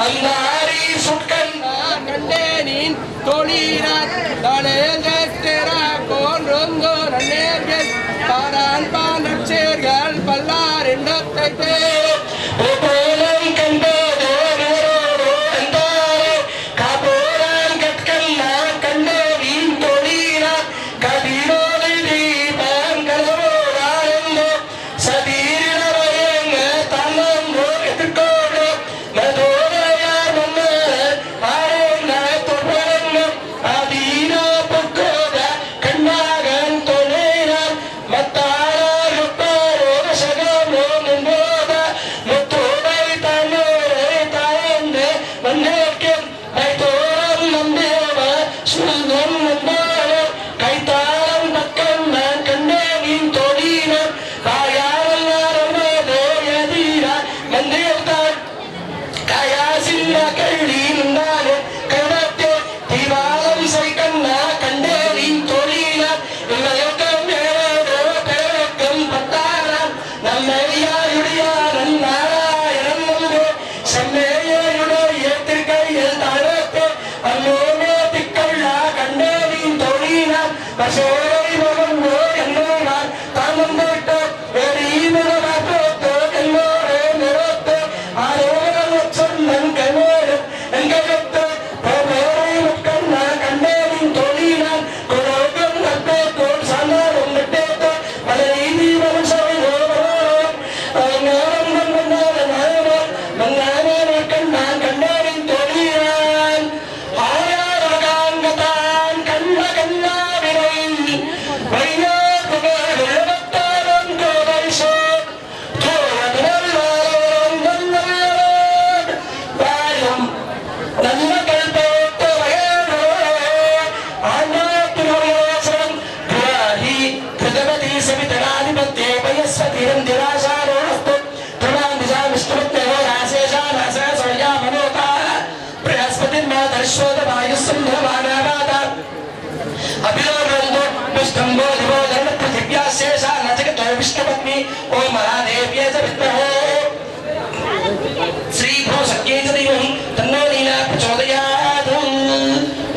அந்தாரி சுட்கண்ணா கண்டேனின் தோழீரான் நாளே ஜெஸ்டரா கோன்றுங்கோ நன்னேர்கள் பாரான் பாண்டச்சேர்கள் பல்லார் எண்ணத்தை தேரும் போலம் கண்டதோ நேரோரோ அந்தாரே காபோரான் கட்கண்ணா கண்டேனின் தோழீரான் கதிரோலை தீபம் கலவோராயந்தோ சதீரிடவயங்க தன்னோ எதிர்கோடு மதோரையார் மன்னர் ஆரங்க தொடுவங்க அதீனா பொக்கோத கண்ணாகன் தொலைரான் மத்தாரார் முப்பாரோ சகமோ நின்போத முத்தோடை தானோரை தாயந்தே மன்னேற்கே கைத்தோரம் நம்பேவ சுல்கம் நம்பாரோ கைத்தாரம் பக்கம் நான் கண்டேனின் தோழினான் தாயாரோ எதிரா மந்தேர்தான் கயாசின்ன கள்ளி நந்தானே கணத்தே தீவாரம் சைக்கண்ணா கண்டேனின் தோழினான் இல்லையக்கம் மேலோ பெருவக்கம் பத்தாராம் நம்மையாருடையாரன் நாராயணன் நம்பே செம்மேயுடைய திருக்கையில் தாழத்தே அல்லோமே திக்கள்ளா கண்டேனின் தோழினான் பசோரை மகந்தோ என்னோடான் தாமம் போட்டோ வெறீமரமாற்றோ என்னோரே நிறத்தோ ஆரோரம் சொன்னன் கனோரும் எங்ககத்தோ போரை முக்கண்ணா கண்டேனின் தோழினான் குலோகம் நட்டோ தோல் சாந்தாரும் நட்டேத்தோ மலைநீதி வம்சவையோ நேரம் மன்னார நாயனர் மன்னாரே கண்ணா கண்டேனின் தோழினான் ஆயாரகாங்கதான் கண்ண கண்ணாவினை வையாத்துகள் விழவத்தாரம் கோதைசோ தோழவினல்லாரோம் நல்லவரோடு வாழும் நல்ல கல்போத்த வகையோ ஆன்மாத்தினுடையாசனம் புராஹி கிருதவதி சவிதராதிபத்தே பயஸ்வதிரம் திராசாரோஸ்து பிரமாந்திசா விஷ்ணுபத்னோ ராசேஷா ராச சௌயா மனோதா बृहस्पतिर्मातर्श्वोद वायुस्सुन्दरमानावाद अभिरोधो विष्णुम्बो दिवो धर्मपृथिव्याशेषा न जगतो विष्णुपत्नी ॐ महादेव्ये च विद्महे श्रीभो सख्ये च दैवं तन्नो नीला प्रचोदयात्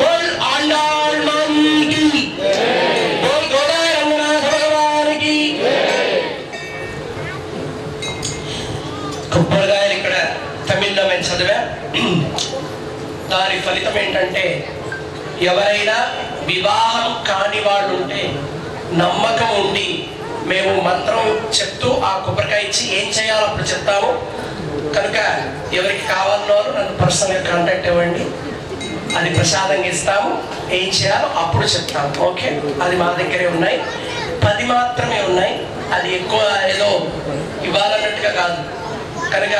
बोल आंडाल मन की बोल गोदा रंगनाथ भगवान की కొబ్బరికాయలు ఇక్కడ తమిళ్లో మేము చదివా దాని ఫలితం ఏంటంటే ఎవరైనా వివాహం కాని వాళ్ళు ఉంటే నమ్మకం ఉండి మేము మంత్రం చెప్తూ ఆ కొబ్బరికాయ ఇచ్చి ఏం చేయాలో అప్పుడు చెప్తాము కనుక ఎవరికి కావాలనో నన్ను పర్సనల్గా కాంటాక్ట్ ఇవ్వండి అది ప్రసాదంగా ఇస్తాము ఏం చేయాలో అప్పుడు చెప్తాము ఓకే అది మా దగ్గరే ఉన్నాయి 10 మాత్రమే ఉన్నాయి అది ఎక్కువ ఏదో ఇవ్వాలన్నట్టుగా కాదు కనుక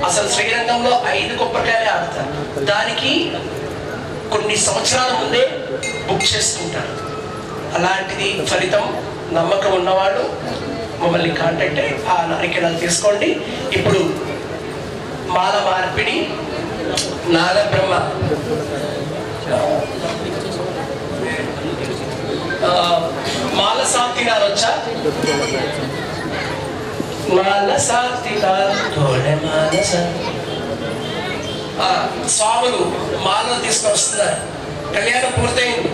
అసలు శ్రీరంగంలో 5 కొబ్బరికాయలే ఆడతారు దానికి కొన్ని సంవత్సరాల ముందే బుక్ చేసుకుంటారు అలాంటిది ఫలితం నమ్మకం ఉన్నవాళ్ళు మమ్మల్ని కాంటాక్ట్ అయ్యి ఆ నారికేళాలు తీసుకోండి ఇప్పుడు మాల మార్పిడి నాగబ్రహ్మ మాల సాత్తినారు వచ్చా మాల సాత్తినారు తోడే మానస స్వాములు మాలను తీసుకొని వస్తున్నారు కళ్యాణం పూర్తయింది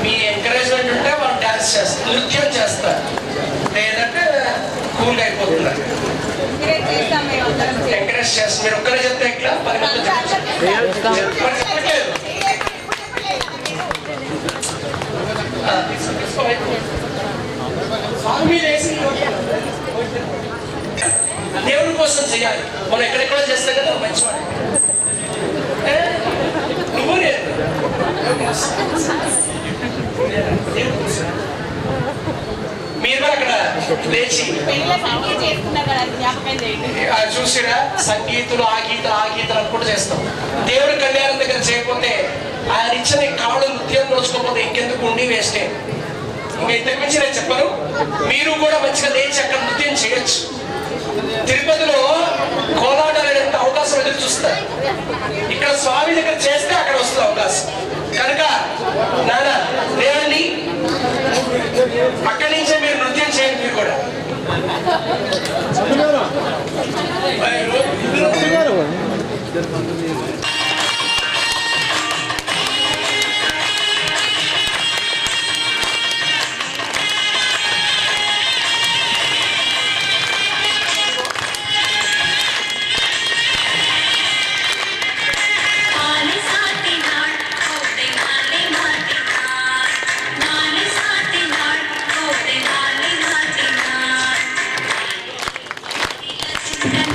మీ ఎంకరేజ్మెంట్ ఉంటే వాళ్ళు డాన్స్ చేస్తారు, నృత్యం చేస్తారు, లేదంటే కూల్గా అయిపోతున్నారు. ఎంకరేజ్ చేస్తారు. మీరు ఒక్కరే చెప్తే ఎట్లా 10 మంది చెప్పట్లేదు. దేవుడి కోసం చేయాలి. మనం ఎక్కడెక్కడో చేస్తాం కదా, మంచివాడు నువ్వు మీరు అక్కడ లేచి చూసిరా సంగీతులు ఆ గీతలు అనుకుంటూ చేస్తాం. దేవుడి కళ్యాణం దగ్గర చేయకపోతే ఆయన ఇచ్చిన కాళ్ళు నృత్యం రోజుకోకపోతే ఇంకెందుకు ఉండి వేస్టే. ఇంకా ఇంతకు మించి నేను చెప్పను. మీరు కూడా మంచిగా లేచి అక్కడ నృత్యం చేయొచ్చు. తిరుపతిలో కోలాటాలు అవకాశం ఎదురు చూస్తారు. ఇక్కడ స్వామి దగ్గర చేస్తే అక్కడ వస్తుంది అవకాశం. కనుక నాన్న లేవండి, అక్కడి నుంచే మీరు నృత్యం చేయండి. మీరు కూడా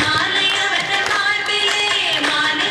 மாலை அவத மார்பிலே மாலை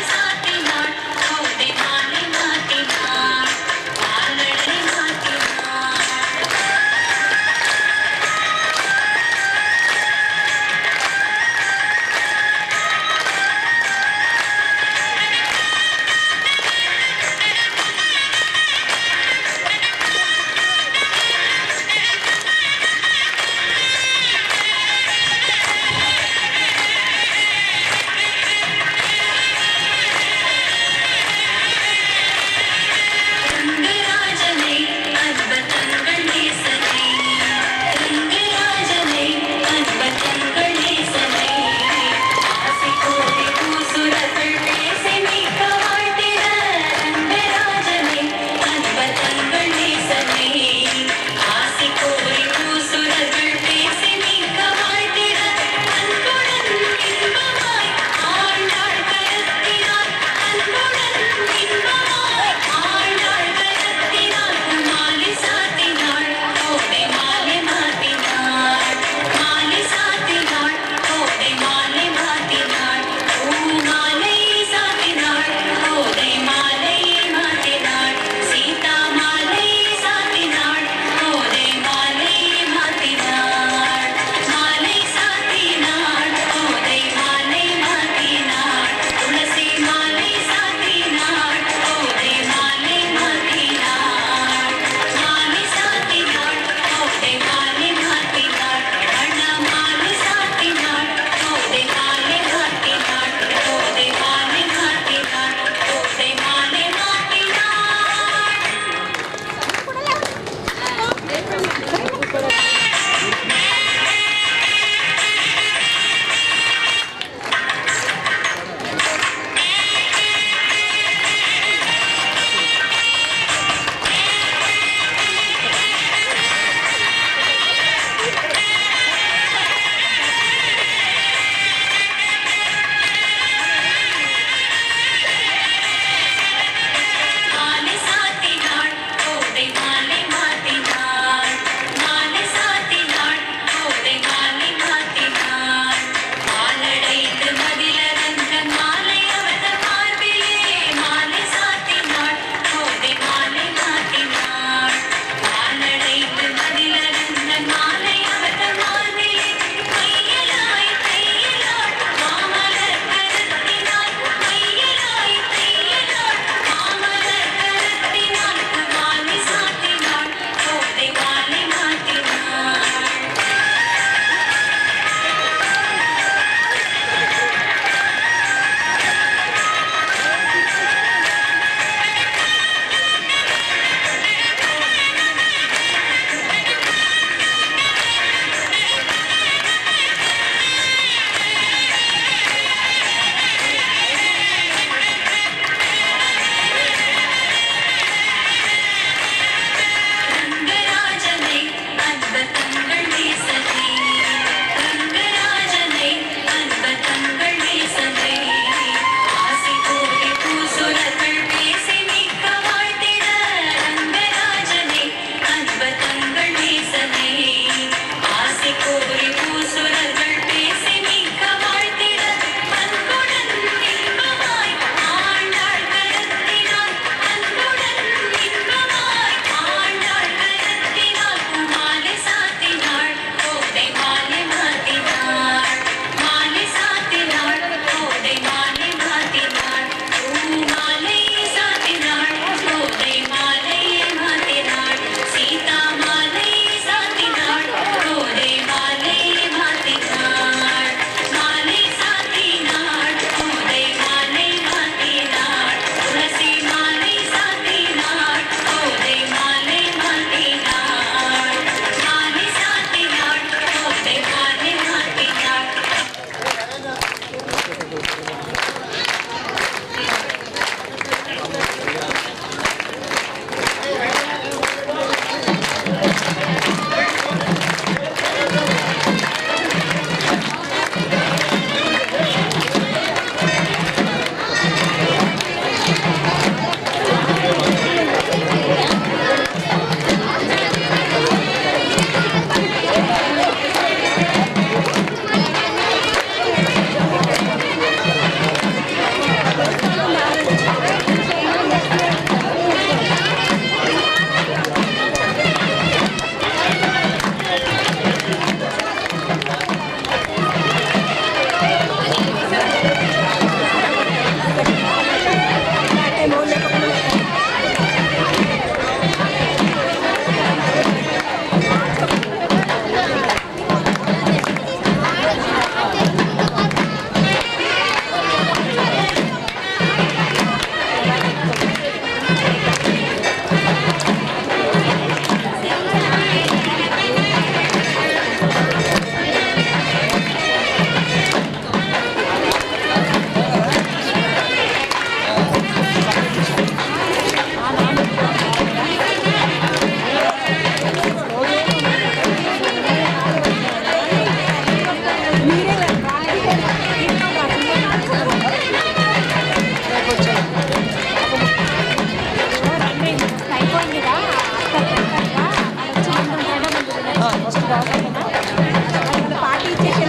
పార్టీ ఇచ్చేసి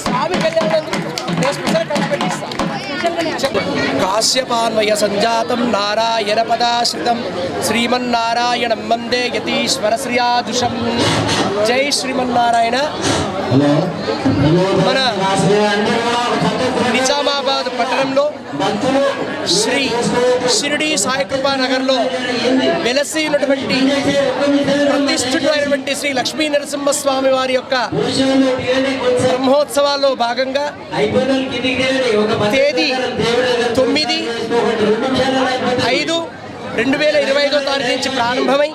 స్వామి కళ్యాణం స్పెషల్ కనిపెట్టిస్తాం. కాశ్యపాన్వయ సంజాతం నారాయణ పదాశ్రితం శ్రీమన్నారాయణం వందే యతీశ్వర శ్రియాదుషం. జై శ్రీమన్నారాయణ. మన నిజామాబాద్ పట్టణంలో శ్రీ షిరిడి సాయికృపా నగర్లో వెలసినటువంటి ప్రతిష్ఠితులైనటువంటి శ్రీ లక్ష్మీ నరసింహస్వామి వారి యొక్క బ్రహ్మోత్సవాల్లో భాగంగా తేదీ 9/5/2025 నుంచి ప్రారంభమై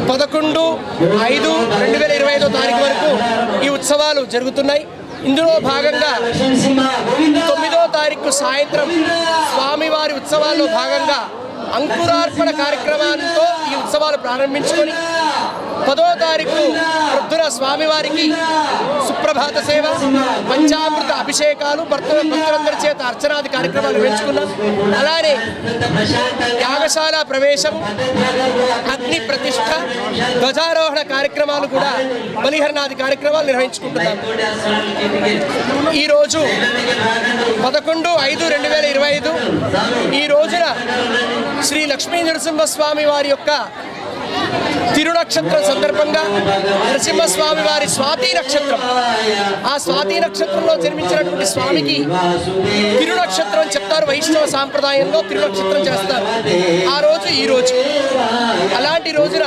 11/5/2025 వరకు ఈ ఉత్సవాలు జరుగుతున్నాయి. ఇందులో భాగంగా 9వ తారీఖు సాయంత్రం స్వామివారి ఉత్సవాల్లో భాగంగా అంకురార్పణ కార్యక్రమాలతో ఈ ఉత్సవాలు ప్రారంభించుకొని 10వ తారీఖు ప్రొద్దున స్వామివారికి సుప్రభాత సేవ, పంచామృత అభిషేకాలు, భక్తులందరి చేత అర్చనాది కార్యక్రమాలు నిర్వహించుకున్నాం. అలానే యాగశాల ప్రవేశం, అగ్ని ప్రతిష్ఠ, ధ్వజారోహణ కార్యక్రమాలు కూడా బలిహరణాది కార్యక్రమాలు నిర్వహించుకుంటున్నాం. ఈరోజు 11/5/2025 ఈ రోజున శ్రీ లక్ష్మీ నరసింహస్వామి వారి యొక్క తిరునక్షత్రం సందర్భంగా నరసింహస్వామి వారి స్వాతి నక్షత్రం, ఆ స్వాతి నక్షత్రంలో జన్మించినటువంటి స్వామికి తిరునక్షత్రం చెప్తారు. వైష్ణవ సాంప్రదాయంలో తిరునక్షత్రం చేస్తారు ఆ రోజు. ఈ రోజు అలాంటి రోజున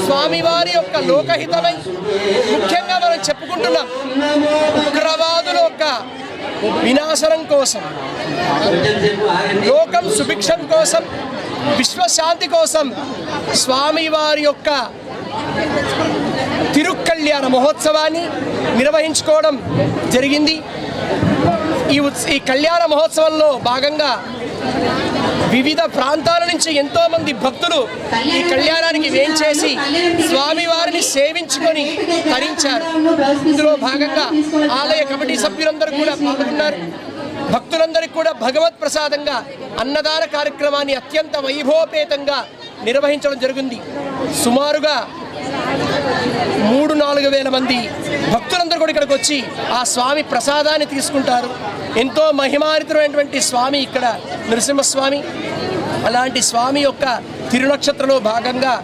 స్వామివారి యొక్క లోకహితమై ముఖ్యంగా మనం చెప్పుకుంటున్నాం ఉగ్రవాదుల యొక్క వినాశనం కోసం, లోకం సుభిక్షం కోసం, విశ్వశాంతి కోసం స్వామివారి యొక్క తిరుకళ్యాణ మహోత్సవాన్ని నిర్వహించుకోవడం జరిగింది. ఈ కళ్యాణ మహోత్సవంలో భాగంగా వివిధ ప్రాంతాల నుంచి ఎంతోమంది భక్తులు ఈ కళ్యాణానికి వేంచేసి స్వామివారిని సేవించుకొని తరించారు. ఇందులో భాగంగా ఆలయ కమిటీ సభ్యులందరూ కూడా పాల్గొన్నారు. భక్తులందరికీ కూడా భగవత్ ప్రసాదంగా అన్నదాన కార్యక్రమాన్ని అత్యంత వైభవపేతంగా నిర్వహించడం జరిగింది. సుమారుగా 3-4 వేల మంది భక్తులందరూ కూడా ఇక్కడికి వచ్చి ఆ స్వామి ప్రసాదాన్ని తీసుకుంటారు. ఎంతో మహిమానితమైనటువంటి స్వామి ఇక్కడ నరసింహస్వామి. అలాంటి స్వామి యొక్క తిరునక్షత్రంలో భాగంగా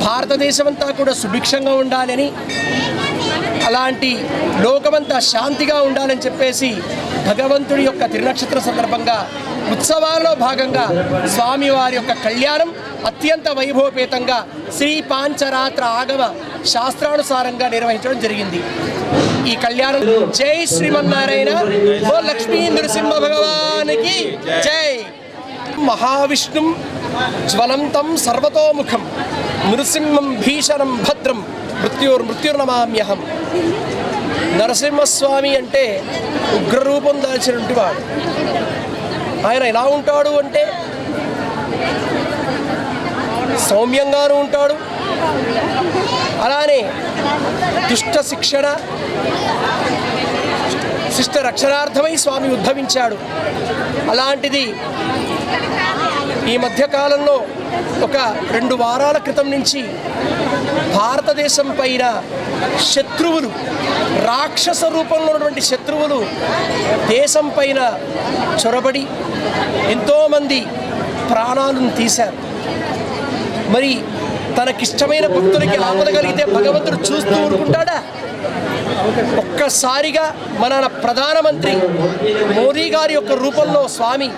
భారతదేశమంతా కూడా సుభిక్షంగా ఉండాలని, అలాంటి లోకమంతా శాంతిగా ఉండాలని చెప్పేసి భగవంతుడి యొక్క తిరునక్షత్ర సందర్భంగా ఉత్సవాల్లో భాగంగా స్వామివారి యొక్క కళ్యాణం అత్యంత వైభవపేతంగా శ్రీ పాంచరాత్ర ఆగమ శాస్త్రానుసారంగా నిర్వహించడం జరిగింది. ఈ కళ్యాణం జై శ్రీమన్నారాయణ, ఓ లక్ష్మీ నరసింహ భగవానికి జై. మహావిష్ణుం జ్వలంతం సర్వతోముఖం నృసింహం భీషణం భద్రం మృత్యుర్నమామ్యహం. నరసింహస్వామి అంటే ఉగ్రరూపం దాల్చినటువంటి వాడు. ఆయన ఎలా ఉంటాడు అంటే సౌమ్యంగానూ ఉంటాడు, అలానే దుష్ట శిక్షణ శిష్ట రక్షణార్థమై స్వామి ఉద్భవించాడు. అలాంటిది ఈ మధ్యకాలంలో ఒక 2 వారాల క్రితం నుంచి భారతదేశం పైన శత్రువులు, రాక్షస రూపంలో ఉన్నటువంటి శత్రువులు దేశం పైన చొరబడి ఎంతోమంది ప్రాణాలను తీశారు. మరి తనకిష్టమైన భక్తులకి ఆపద కలిగితే భగవంతుడు చూస్తూ ఊరుకుంటాడా? ఒక్కసారిగా మన ప్రధానమంత్రి మోదీ గారి యొక్క రూపంలో స్వామి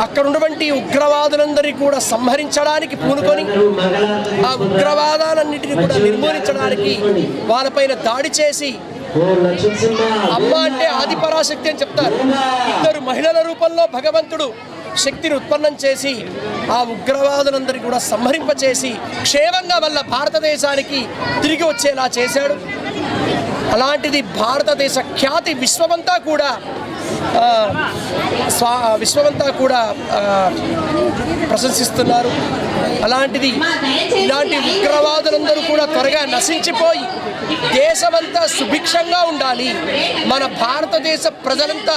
అక్కడ ఉన్నటువంటి ఉగ్రవాదులందరినీ కూడా సంహరించడానికి పూనుకొని ఆ ఉగ్రవాదాలన్నింటినీ కూడా నిర్మూలించడానికి వాళ్ళపైన దాడి చేసి, అమ్మ అంటే ఆదిపరాశక్తి అని చెప్తారు, 2 మహిళల రూపంలో భగవంతుడు శక్తిని ఉత్పన్నం చేసి ఆ ఉగ్రవాదులందరినీ కూడా సంహరింపచేసి క్షేమంగా వల్ల భారతదేశానికి తిరిగి వచ్చేలా చేశాడు. అలాంటిది భారతదేశ ఖ్యాతి విశ్వమంతా కూడా ప్రశంసిస్తున్నారు. అలాంటిది ఇలాంటి ఉగ్రవాదులందరూ కూడా త్వరగా నశించిపోయి దేశమంతా సుభిక్షంగా ఉండాలి, మన భారతదేశ ప్రజలంతా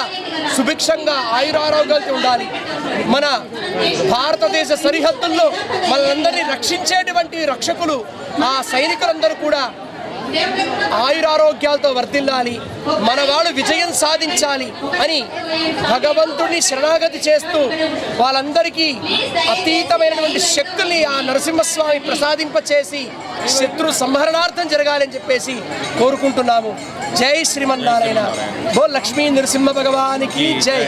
సుభిక్షంగా ఆయురారోగ్యాలతో ఉండాలి, మన భారతదేశ సరిహద్దుల్లో మనందరినీ రక్షించేటువంటి రక్షకులు ఆ సైనికులందరూ కూడా ఆయురారోగ్యాలతో వర్ధిల్లాలి, మన వాళ్ళు విజయం సాధించాలి అని భగవంతుడిని శరణాగతి చేస్తూ వాళ్ళందరికీ అతీతమైనటువంటి శక్తుల్ని ఆ నరసింహస్వామి ప్రసాదింపచేసి శత్రు సంహరణార్థం జరగాలని చెప్పేసి కోరుకుంటున్నాము. జై శ్రీమన్నారాయణ. బోల్ లక్ష్మీ నరసింహ భగవానికి జై.